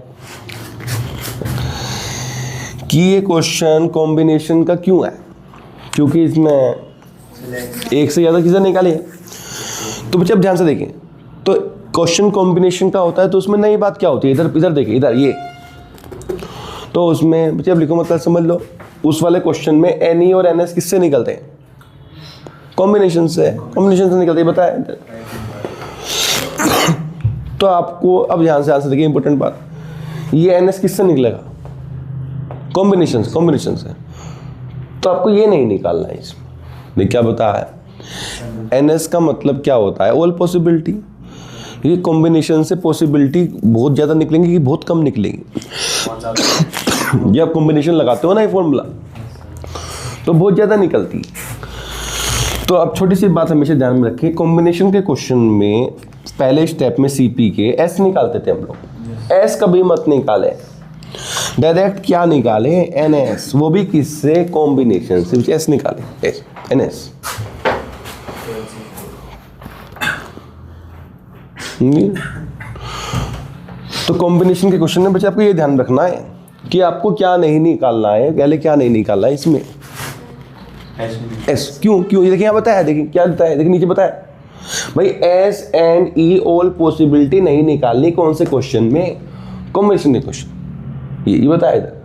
कि ये क्वेश्चन कॉम्बिनेशन का क्यों है, क्योंकि इसमें एक से ज़्यादा चीज़ें निकाली है। तो बच्चे अब ध्यान से देखें, तो क्वेश्चन कॉम्बिनेशन का होता है तो उसमें नई बात क्या होती है? इधर देखिए, इधर ये। तो उसमें बच्चे अब लिखो, मतलब समझ लो, उस वाले क्वेश्चन में एन ई और एन एस किससे निकलते हैं? कॉम्बिनेशन से निकलते हैं, बताया। तो आपको अब ध्यान से देखिए, इंपॉर्टेंट बात, ये एन एस किससे निकलेगा? कॉम्बिनेशन से। तो आपको ये नहीं निकालना है इसमें। देखिए क्या बताया है, एन एस का मतलब क्या होता है? All possibility. ये कॉम्बिनेशन से पॉसिबिलिटी बहुत ज़्यादा निकलेंगी कि बहुत कम निकलेंगी? जब आप कॉम्बिनेशन लगाते हो ना ये फॉर्मूला, तो बहुत ज़्यादा निकलती। तो अब छोटी सी बात हमेशा ध्यान में रखें, कॉम्बिनेशन के क्वेश्चन में पहले स्टेप में सीपी के एस निकालते थे हम लोग। एस कभी मत निकाले, डायरेक्ट क्या निकाले? एन एस, वो भी किससे? कॉम्बिनेशन से। एस निकाले, एस एन एस। तो कॉम्बिनेशन के क्वेश्चन में बच्चे आपको ये ध्यान रखना है कि आपको क्या नहीं निकालना है, पहले क्या नहीं निकालना है इसमें? एस। क्यों? ये देखिए यहाँ बताया, देखिए क्या बताया, देखिए नीचे बताया भाई, S and E all possibility नहीं निकालनी। कौन से क्वेश्चन में? कॉम्बिनेशन के क्वेश्चन। ये बताया इधर।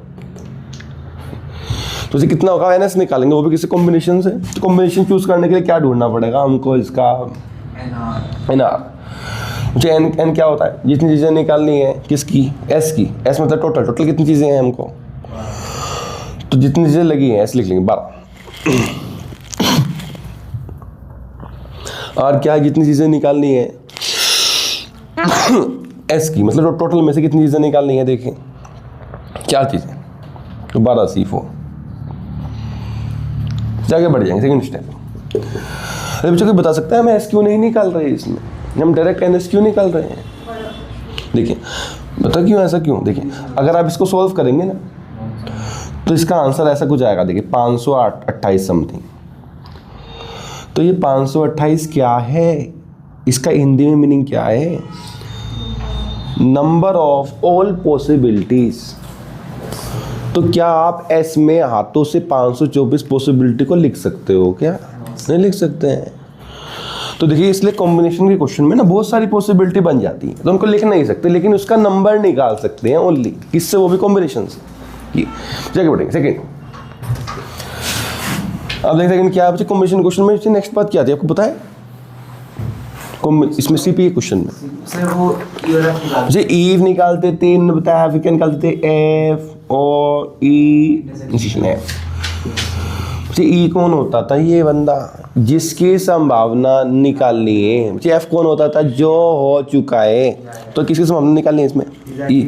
तो इसे कितना होगा, NS निकालेंगे वो भी किसी कॉम्बिनेशन से। तो कॉम्बिनेशन चूज करने के लिए क्या ढूंढना पड़ेगा हमको, इसका NR। मुझे N क्या होता है, जितनी चीज़ें निकालनी है किसकी, S की। S मतलब टोटल कितनी चीज़ें हैं हमको, तो जितनी चीज़ें लगी हैं S लिख लेंगे 12। और क्या जितनी चीज़ें निकालनी है S की, मतलब टोटल में से कितनी चीज़ें निकालनी है, देखें 4 चीज़ें, तो 12 C4। जाके बढ़ जाएंगे सेकंड स्टेप। अरे बच्चों को बता सकता है हमें S क्यों नहीं निकाल रहे हैं इसमें, हम डायरेक्ट NS क्यों निकाल रहे हैं। देखिए बता क्यों, ऐसा क्यों। देखिए अगर आप इसको सॉल्व करेंगे ना तो इसका आंसर ऐसा कुछ आएगा। देखिए 528 समथिंग। तो ये 528 क्या है, इसका हिंदी में मीनिंग क्या है, नंबर ऑफ ऑल पॉसिबिलिटीज। तो क्या आप S में हाथों से 524 पॉसिबिलिटी को लिख सकते हो क्या, नहीं लिख सकते हैं। तो देखिए इसलिए कॉम्बिनेशन के क्वेश्चन में ना बहुत सारी पॉसिबिलिटी बन जाती है, तो उनको लिख नहीं सकते, लेकिन उसका नंबर निकाल सकते हैं ओनली, किससे, वो भी कॉम्बिनेशन से। जगह बढ़ेंगे सेकेंड। अब देख सेकेंड क्या है कॉम्बिनेशन क्वेश्चन में, नेक्स्ट बात क्या आती है आपको पता है, इसमें CPA क्वेश्चन में सर वो जैसे ईव निकालते थे, बताया, फिर क्या निकालते थे, F और E इंटरसेक्शन F। E कौन होता था, ये बंदा जिसकी संभावना निकालनी है। F कौन होता था, जो हो चुका है। तो किसकी संभावना निकालनी है इसमें, E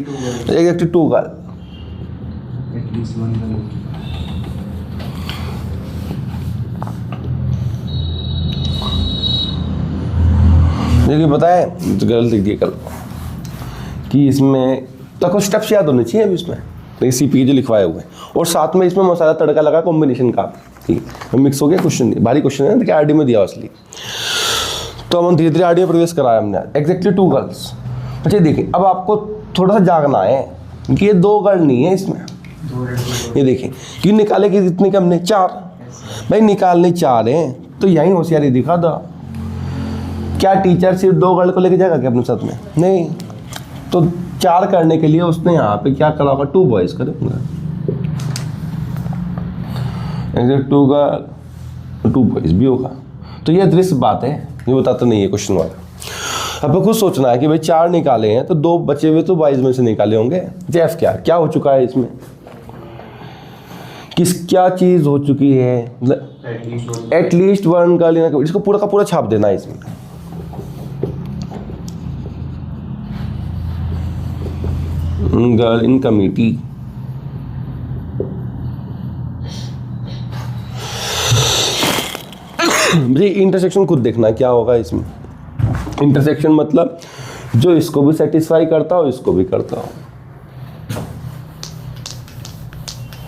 एग्जैक्टली 2 का। देखिए पता है तो गलत लिख दिया कल कि इसमें तो कुछ स्टेप्स याद होने चाहिए अभी इसमें, तो CPA जो लिखवाए हुए हैं, और साथ में इसमें मसाला तड़का लगा कॉम्बिनेशन का। ठीक है, मिक्स हो गया क्वेश्चन, भारी क्वेश्चन है ना, RD में दिया इसलिए। तो हम धीरे धीरे RD में प्रवेश कराया हमने, एग्जैक्टली 2 गर्ल्स। अच्छा देखिए अब आपको थोड़ा सा जागना है कि ये 2 गर्ल नहीं है इसमें, ये देखिए क्यों निकाले कि कितनी कम ने 4, भाई निकालने 4 हैं तो यहीं होशियारी दिखा दो। क्या टीचर सिर्फ 2 गर्ल को लेके जाएगा क्या अपने साथ में, नहीं। तो 4 करने के लिए उसने यहाँ पे क्या करा होगा, 2 बॉयज करेंगे, 2 गर्ल 2 बॉयज भी होगा। तो ये दृश्य बात है, ये बताता नहीं है क्वेश्चन वाला। अब खुद सोचना है कि भाई 4 निकाले हैं तो 2 बचे हुए तो बॉयज में से निकाले होंगे। F क्या हो चुका है इसमें, क्या चीज हो चुकी है, एटलीस्ट 1 गर्ल, इसको पूरा का पूरा छाप देना है इसमें। गर्ल इन कमिटी, इंटरसेक्शन खुद देखना क्या होगा इसमें। इंटरसेक्शन मतलब जो इसको भी सेटिस्फाई करता हो, इसको भी करता हो।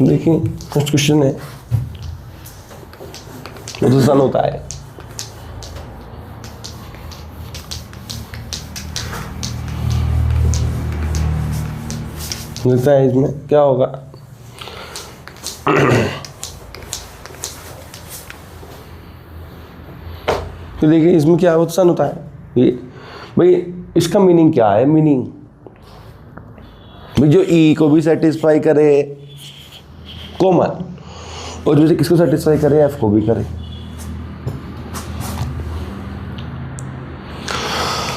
देखिए नेक्स्ट क्वेश्चन है, वो तो सन होता है। मिलता है इसमें क्या होगा, तो देखिए इसमें क्या है, सन होता है। ये भाई इसका मीनिंग क्या है, मीनिंग भाई जो E को भी सेटिस्फाई करे कॉमन, और जो किसको सेटिस्फाई करे, F को भी करे।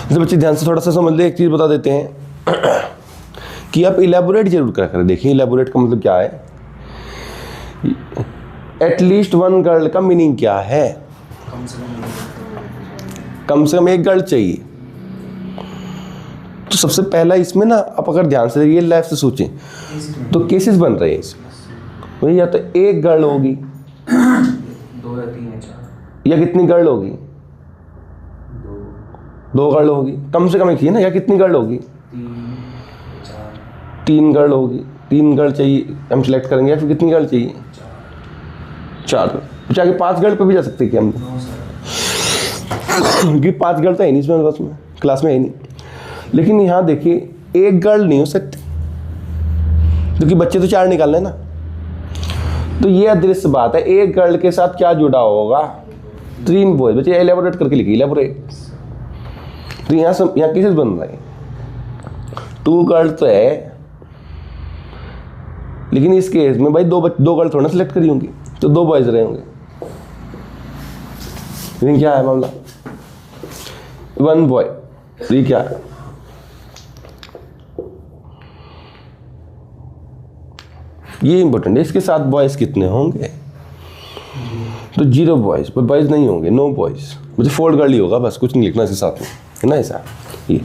तो बच्चे ध्यान से थोड़ा सा समझ ले, एक चीज बता देते हैं कि आप इलेबोरेट जरूर करें। देखिए इलेबोरेट का मतलब क्या है, एटलीस्ट 1 गर्ल का मीनिंग क्या है, कम से कम 1 गर्ल चाहिए। तो सबसे पहला इसमें ना आप अगर ध्यान से रियल लाइफ से सोचें तो केसेस बन रहे हैं इसमें, वही या तो 1 गर्ल होगी, 2 या 3 या 4, या कितनी गर्ल होगी, 2 गर्ल होगी, कम से कम एक ही ना, या कितनी गर्ल होगी, 3 गर्ल होगी, 3 गर्ल चाहिए हम सिलेक्ट करेंगे, या फिर कितनी गर्ल चाहिए, 4। चाहे 5 गर्ल पे भी जा सकते हैं क्या हम, क्योंकि 5 गर्ल तो है नहीं इसमें बस में क्लास में है नहीं। लेकिन यहाँ देखिए 1 गर्ल नहीं हो सकती, क्योंकि बच्चे तो 4 निकालने ना। तो ये अदृश्य बात है, 1 गर्ल के साथ क्या जुड़ा होगा, 3 बॉयज। बच्चे एलेबोरेट करके लिखिए, एलेबोरेट। तो यहाँ केसेस बन रहे हैं, 2 गर्ल तो है, लेकिन इस केस में भाई दो गर्ल थोड़ा सेलेक्ट करी होंगी, तो 2 बॉयज रहे होंगे। लेकिन क्या है मामला, 1 बॉय, तो ये क्या है, ये इंपॉर्टेंट है। इसके साथ बॉयज कितने होंगे, तो 0 बॉयज, पर बॉयज नहीं होंगे, नो बॉयज, मुझे 4 गर्ल ही होगा, बस कुछ नहीं लिखना इसके साथ में, है ना ऐसा ये।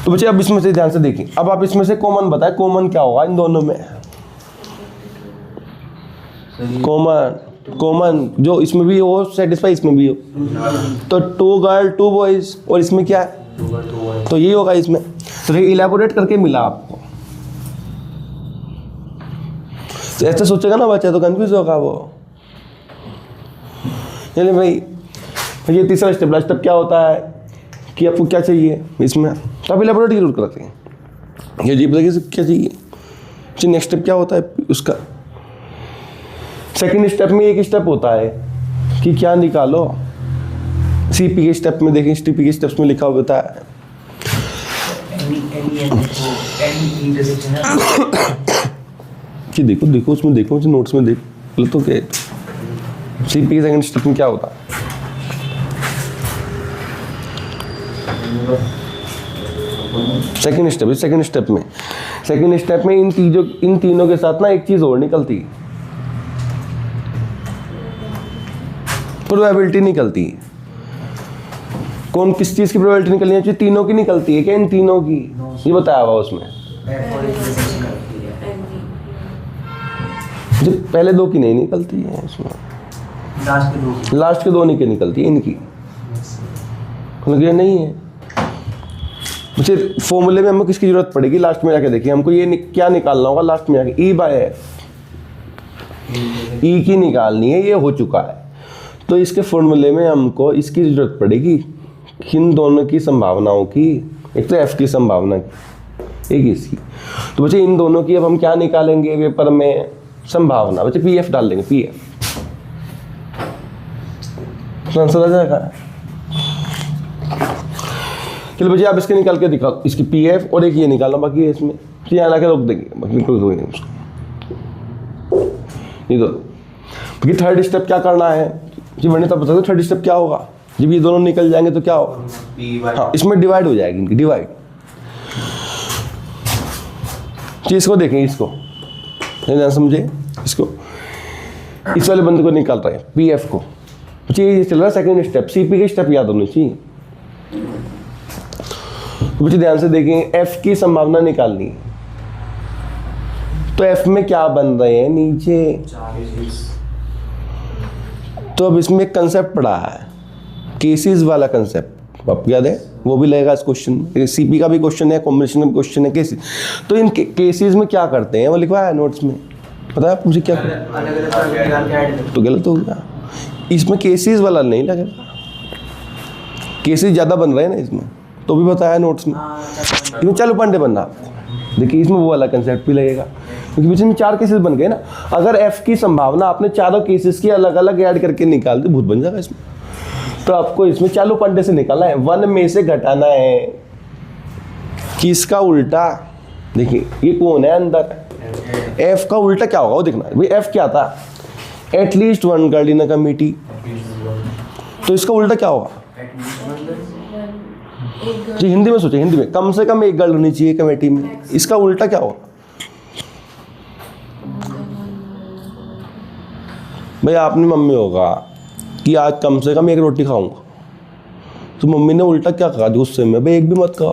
तो बच्चे अब इसमें से ध्यान से देखिए, अब आप इसमें से कॉमन बताएं, कॉमन क्या होगा इन दोनों में, कॉमन जो इसमें भी हो सेटिस्फाई इसमें भी हो, तो 2 गर्ल 2 बॉयज, और इसमें क्या है, तो यही होगा इसमें। तो इलेबोरेट करके मिला आपको, तो ऐसे सोचेगा ना बच्चा तो कंफ्यूज होगा वो। चलिए भाई, ये तीसरा स्टेप, लास्ट स्टेप क्या होता है कि आपको क्या चाहिए इसमें, तो आप इलेबोरेट जरूर करते हैं, ये जी बताइए क्या चाहिए। नेक्स्ट स्टेप क्या होता है उसका, सेकंड स्टेप में एक स्टेप होता है कि क्या निकालो, सीपी के स्टेप में देखें, सीपी के स्टेप्स में लिखा हुआ होता है कि देखो उसमें देखो नोट्स में देख तो क्या सीपी के सेकंड स्टेप में क्या होता है। सेकंड स्टेप में इन तीनों के साथ ना एक चीज और निकलती है, प्रोबेबिलिटी निकलती है। कौन किस चीज की प्रोबेबिलिटी निकलनी चाहिए, तीनों की निकलती है क्या, इन तीनों की, ये बताया हुआ उसमें, जो पहले 2 की नहीं निकलती है इसमें, लास्ट के 2 नहीं की निकलती है, इनकी नहीं है। मुझे फॉर्मूले में हमको किसकी जरूरत पड़ेगी, लास्ट में जाके देखिए, हमको ये क्या निकालना होगा लास्ट में जाके, E/F, E की निकालनी है, ये हो चुका है। तो इसके फॉर्मूले में हमको इसकी जरूरत पड़ेगी, इन दोनों की संभावनाओं की, एक तो F की संभावना की, एक इसकी। तो बच्चे इन दोनों की अब हम क्या निकालेंगे पेपर में, संभावना, बच्चे PF डाल देंगे, PF आंसर आ जाएगा। चलो बच्चे आप इसके निकाल के दिखाओ, इसकी PF और एक ये निकालना बाकी है इसमें, यहाँ ला के रोक देंगे, बाकी निकल देंगे उसको, ये दो। बाकी थर्ड स्टेप क्या करना है जी, मैंने तब बता दो थर्ड स्टेप क्या होगा, जब ये दोनों निकल जाएंगे तो क्या होगा, हाँ इसमें डिवाइड हो जाएगी इनकी, डिवाइड। जी इसको देखें, इसको ध्यान समझे, इसको इस वाले बंदे को निकाल रहे हैं PF को, ये चल रहा है सेकंड स्टेप, CP के स्टेप याद होनी चाहिए। मुझे ध्यान से देखें, F की संभावना निकालनी, तो F में क्या बन रहे हैं नीचे, तो अब इसमें एक कंसेप्ट पढ़ा है, केसेस वाला कंसेप्ट, आपको याद है, वो भी लगेगा इस क्वेश्चन, CP का भी क्वेश्चन है, कॉम्बिनेशन का भी क्वेश्चन है, केसेस। तो इन केसेस में क्या करते हैं वो लिखवाया है नोट्स में, पता है मुझे क्या, तो गलत हो गया, इसमें केसेस वाला नहीं लगेगा, केसेस ज़्यादा बन रहे हैं ना इसमें, तो भी बताया नोट्स में। इसमें चालू पांडे बनना आपको, देखिए इसमें वो वाला कंसेप्ट भी लगेगा, क्योंकि बीच में 4 केसेस बन गए ना। अगर F की संभावना आपने चारों केसेस की अलग अलग ऐड करके निकाल दी, भूत बन जाएगा इसमें। तो आपको इसमें चालू पांडे से निकालना है, 1 में से घटाना है कि इसका उल्टा, देखिए ये कौन है अंदर, F का उल्टा क्या होगा वो देखना है भाई। F क्या था, at least 1 girl in a committee, तो इसका उल्टा क्या होगा जी, हिंदी में सोचे, हिंदी में कम से कम 1 गर्ल होनी चाहिए कमेटी में, इसका उल्टा क्या होगा भाई। आपने मम्मी होगा कि आज कम से कम 1 रोटी खाऊंगा, तो मम्मी ने उल्टा क्या कहा गुस्से में, भाई 1 भी मत खा,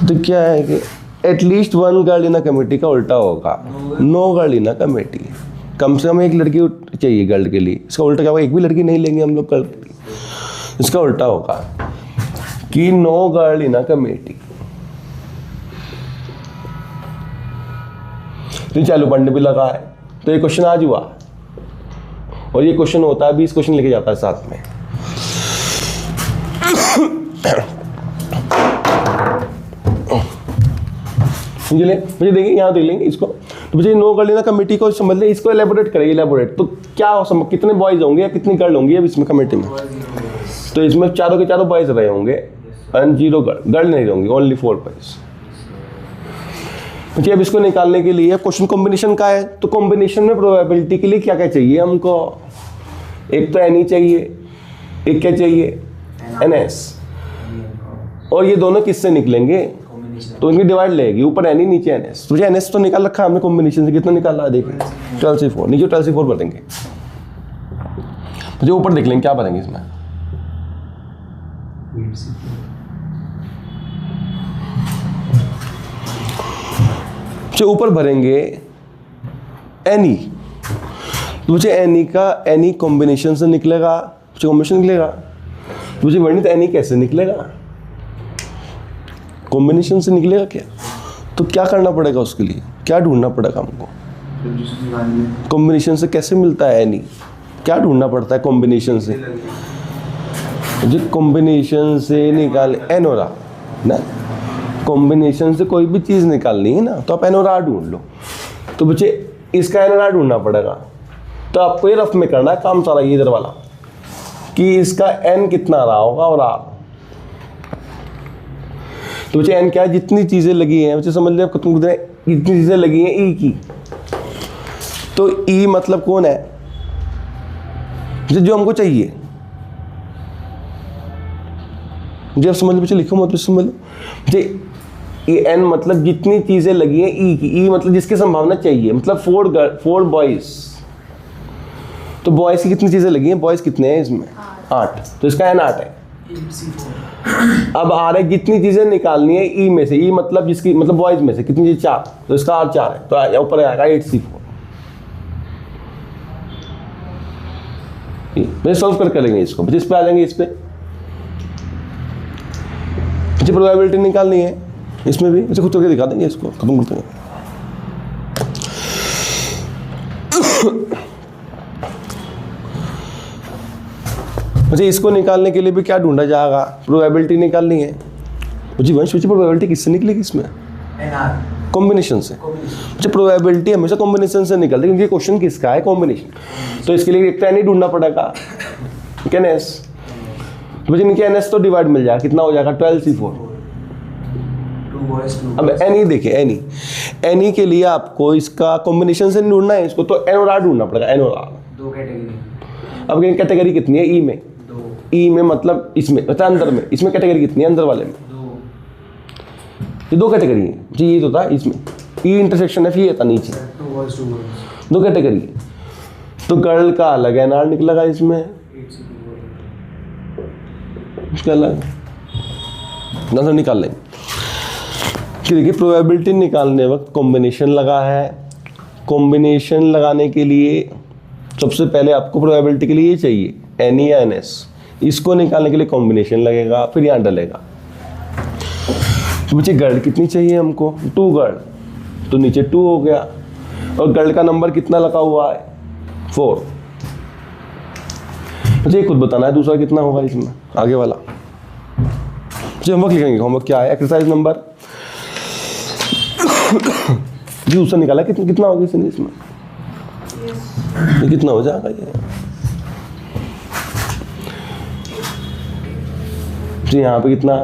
तो क्या है कि at least 1 girl in a committee का उल्टा होगा no girl in a committee, कम से कम 1 लड़की चाहिए गर्ल के लिए, इसका उल्टा क्या होगा, 1 भी लड़की नहीं लेंगे हम लोग गर्ल के लिए, इसका उल्टा होगा कि no girl in a committee. तो चालू पढ़ने भी लगा है, तो ये क्वेश्चन आज हुआ, और ये क्वेश्चन होता है 20 क्वेश्चन लेके जाता है साथ में। मुझे देखिए यहाँ देख लेंगे इसको, तो मुझे no girl in a committee को समझ ले, इसको एलेबोरेट करेंगे, एलेबोरेट तो क्या हो, कितने बॉयज होंगे या कितनी गर्ल होंगी अब इसमें कमेटी में, तो इसमें चारों के चारों बॉयज रहे होंगे एंड 0 गर्ल नहीं होंगी, ओनली 4 बॉयज। मुझे अब इसको निकालने के लिए क्वेश्चन कॉम्बिनेशन का है, तो कॉम्बिनेशन में प्रोबेबिलिटी के लिए क्या क्या चाहिए हमको? एक तो एन चाहिए, एक क्या चाहिए? NS। और ये दोनों किससे निकलेंगे? तो इनकी डिवाइड लगेगी, ऊपर एन नीचे NS। मुझे NS तो निकाल रखा है हमने कॉम्बिनेशन से, कितना निकाला है देखिए 12C4, नीचे 12C4 भरेंगे। मुझे ऊपर देख लेंगे क्या भरेंगे इसमें। जो ऊपर भरेंगे एनी, तो मुझे एनी का एनी कॉम्बिनेशन से निकलेगा, मुझे कॉम्बिनेशन निकलेगा। मुझे वर्णित एनी कैसे निकलेगा? कॉम्बिनेशन से निकलेगा क्या? तो क्या करना पड़ेगा उसके लिए, क्या ढूंढना पड़ेगा हमको? कॉम्बिनेशन से कैसे मिलता है एनी? क्या ढूंढना पड़ता है कॉम्बिनेशन से? मुझे कॉम्बिनेशन से निकाल एन और आर ना, कॉम्बिनेशन से कोई भी चीज़ निकालनी है ना, तो आप एन और आर ढूंढ लो। तो मुझे इसका एन और आर ढूंढना पड़ेगा। तो आपको ये रफ में करना है काम सारा, ये इधर वाला, कि इसका एन कितना रहा होगा और आर। तो मुझे एन क्या है? जितनी चीज़ें लगी हैं, मुझे समझ लिया जितनी चीज़ें लगी हैं ई की। तो ई मतलब कौन है? जो हमको चाहिए। मुझे अब समझ लो, मुझे लिखो मत समझ लो। मुझे ये एन मतलब जितनी चीज़ें लगी हैं ई की, ई मतलब जिसकी संभावना चाहिए, मतलब 4 बॉयज़। तो बॉयज़ की कितनी चीज़ें लगी हैं? बॉयज़ कितने हैं इसमें? 8। तो इसका एन 8 है। अब आ रहे जितनी चीज़ें निकालनी है ई में से, ई मतलब जिसकी मतलब बॉयज़ में से कितनी चीज़? 4। तो इसका आर 4 है, तो ऊपर आएगा 8C4। मैं सॉल्व कर करेंगे इसको, मुझे इस पे आ जाएंगे। इस पे मुझे प्रोबेबिलिटी निकालनी है, इसमें भी मुझे खुद करके दिखा देंगे, इसको खत्म करते हैं। मुझे इसको निकालने के लिए भी क्या ढूंढा जाएगा? प्रोबेबिलिटी निकालनी है मुझे। वंश मुझे प्रोबेबिलिटी किससे निकलेगी इसमें? कॉम्बिनेशन से। मुझे प्रोबेबिलिटी हमेशा कॉम्बिनेशन से निकलती है, क्योंकि क्वेश्चन किसका है? कॉम्बिनेशन। तो इसके लिए एक तो एन ही ढूंढना पड़ेगा, NS। मुझे इनके NS तो डिवाइड मिल जाएगा, कितना हो जाएगा? 12C4। अब एनी देखिए, एनी के लिए आपको इसका कॉम्बिनेशन से ढूंढना है इसको, तो एन और आर ढूंढना पड़ेगा, एन और आर। 2 कैटेगरी। अब कैटेगरी कितनी है? ई में 2। ई में मतलब इसमें अंदर में, इसमें कैटेगरी कितनी है? अंदर वाले में 2। ये 2 कैटेगरी है जी। ये तो था इसमें ई इंटरसेक्शन है, फिर ये था नीचे 2 कैटेगरी है। तो गर्ल का अलग एन आर निकलेगा इसमें, इसका अलग नजर निकाल लेंगे। देखिए प्रोबेबिलिटी निकालने वक्त कॉम्बिनेशन लगा है। कॉम्बिनेशन लगाने के लिए सबसे पहले आपको प्रोबेबिलिटी के लिए ये चाहिए एन या NS। इसको निकालने के लिए कॉम्बिनेशन लगेगा, फिर यहाँ डलेगा। तो मुझे गर्ल कितनी चाहिए हमको? 2 गर्ल, तो नीचे 2 हो गया। और गर्ल का नंबर कितना लगा हुआ है? 4। मुझे खुद बताना है दूसरा कितना होगा इसमें, आगे वाला। मुझे होमवर्क लिखेंगे, होमवर्क क्या है? एक्सरसाइज नंबर जी उससे निकाला कितना होगा इसमें? ये कितना हो जाएगा ये जी? यहाँ पे कितना?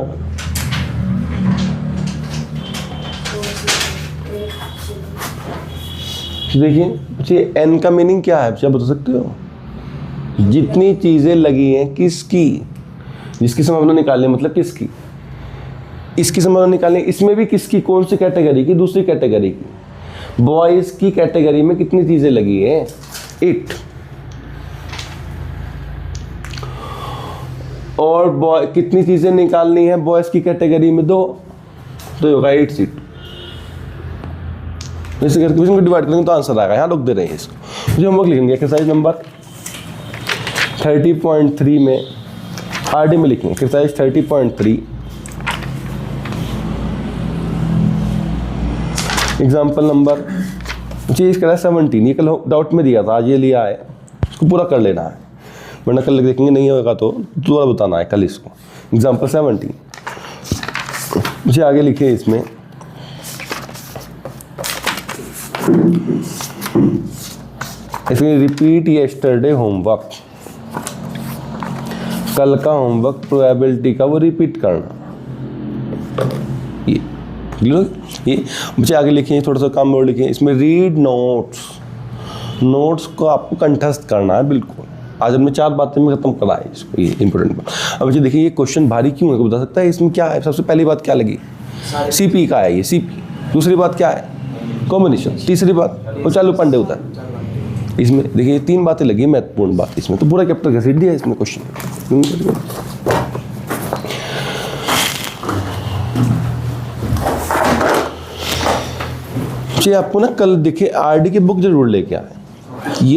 देखिए मुझे एन का मीनिंग क्या है, आप बता सकते हो? जितनी चीजें लगी हैं किसकी, जिसकी संभावना निकालनी, मतलब किसकी, इसकी संभावना निकालनी। इसमें भी किसकी? कौन सी कैटेगरी की? दूसरी कैटेगरी की। बॉयज की कैटेगरी में कितनी चीजें लगी हैं? 8। और बॉय कितनी चीजें निकालनी है बॉयज की कैटेगरी में? 2। तो होगा 8 सीट। जैसे करके इसको डिवाइड करेंगे तो आंसर आएगा। यहाँ लोग दे रहे हैं इसको। मुझे होमवर्क लिखेंगे एक्सरसाइज नंबर 30.3 में RD में लिखेंगे। एक्सरसाइज 30.3 एग्जाम्पल नंबर मुझे इसका 17। ये कल डाउट में दिया था, आज ये लिया है, इसको पूरा कर लेना है, वरना कल देखेंगे नहीं होगा तो दोबारा बताना है कल इसको। एग्जाम्पल 17 मुझे आगे लिखे इसमें रिपीट यस्टरडे होमवर्क। कल का होमवर्क प्रोबेबिलिटी का वो रिपीट करना। ये ये बच्चे आगे लिखें, थोड़ा सा काम और लिखें इसमें, रीड नोट्स। नोट्स को आपको कंठस्थ करना है बिल्कुल। आज हमने 4 बातें में खत्म करा है इसको, ये इंपॉर्टेंट बात। अब बच्चे देखिए ये क्वेश्चन भारी क्यों है, बता सकता है इसमें क्या है? सबसे पहली बात क्या लगी? CP का है ये, CP। दूसरी बात क्या है? कॉम्बिनेशन। तीसरी बात वो चालू पांडे होता है। इसमें देखिए 3 बातें लगी महत्वपूर्ण बात इसमें, तो पूरा चैप्टर घसीट दिया इसमें क्वेश्चन। आपको ना कल देखिए RD की बुक जरूर लेके आए। ये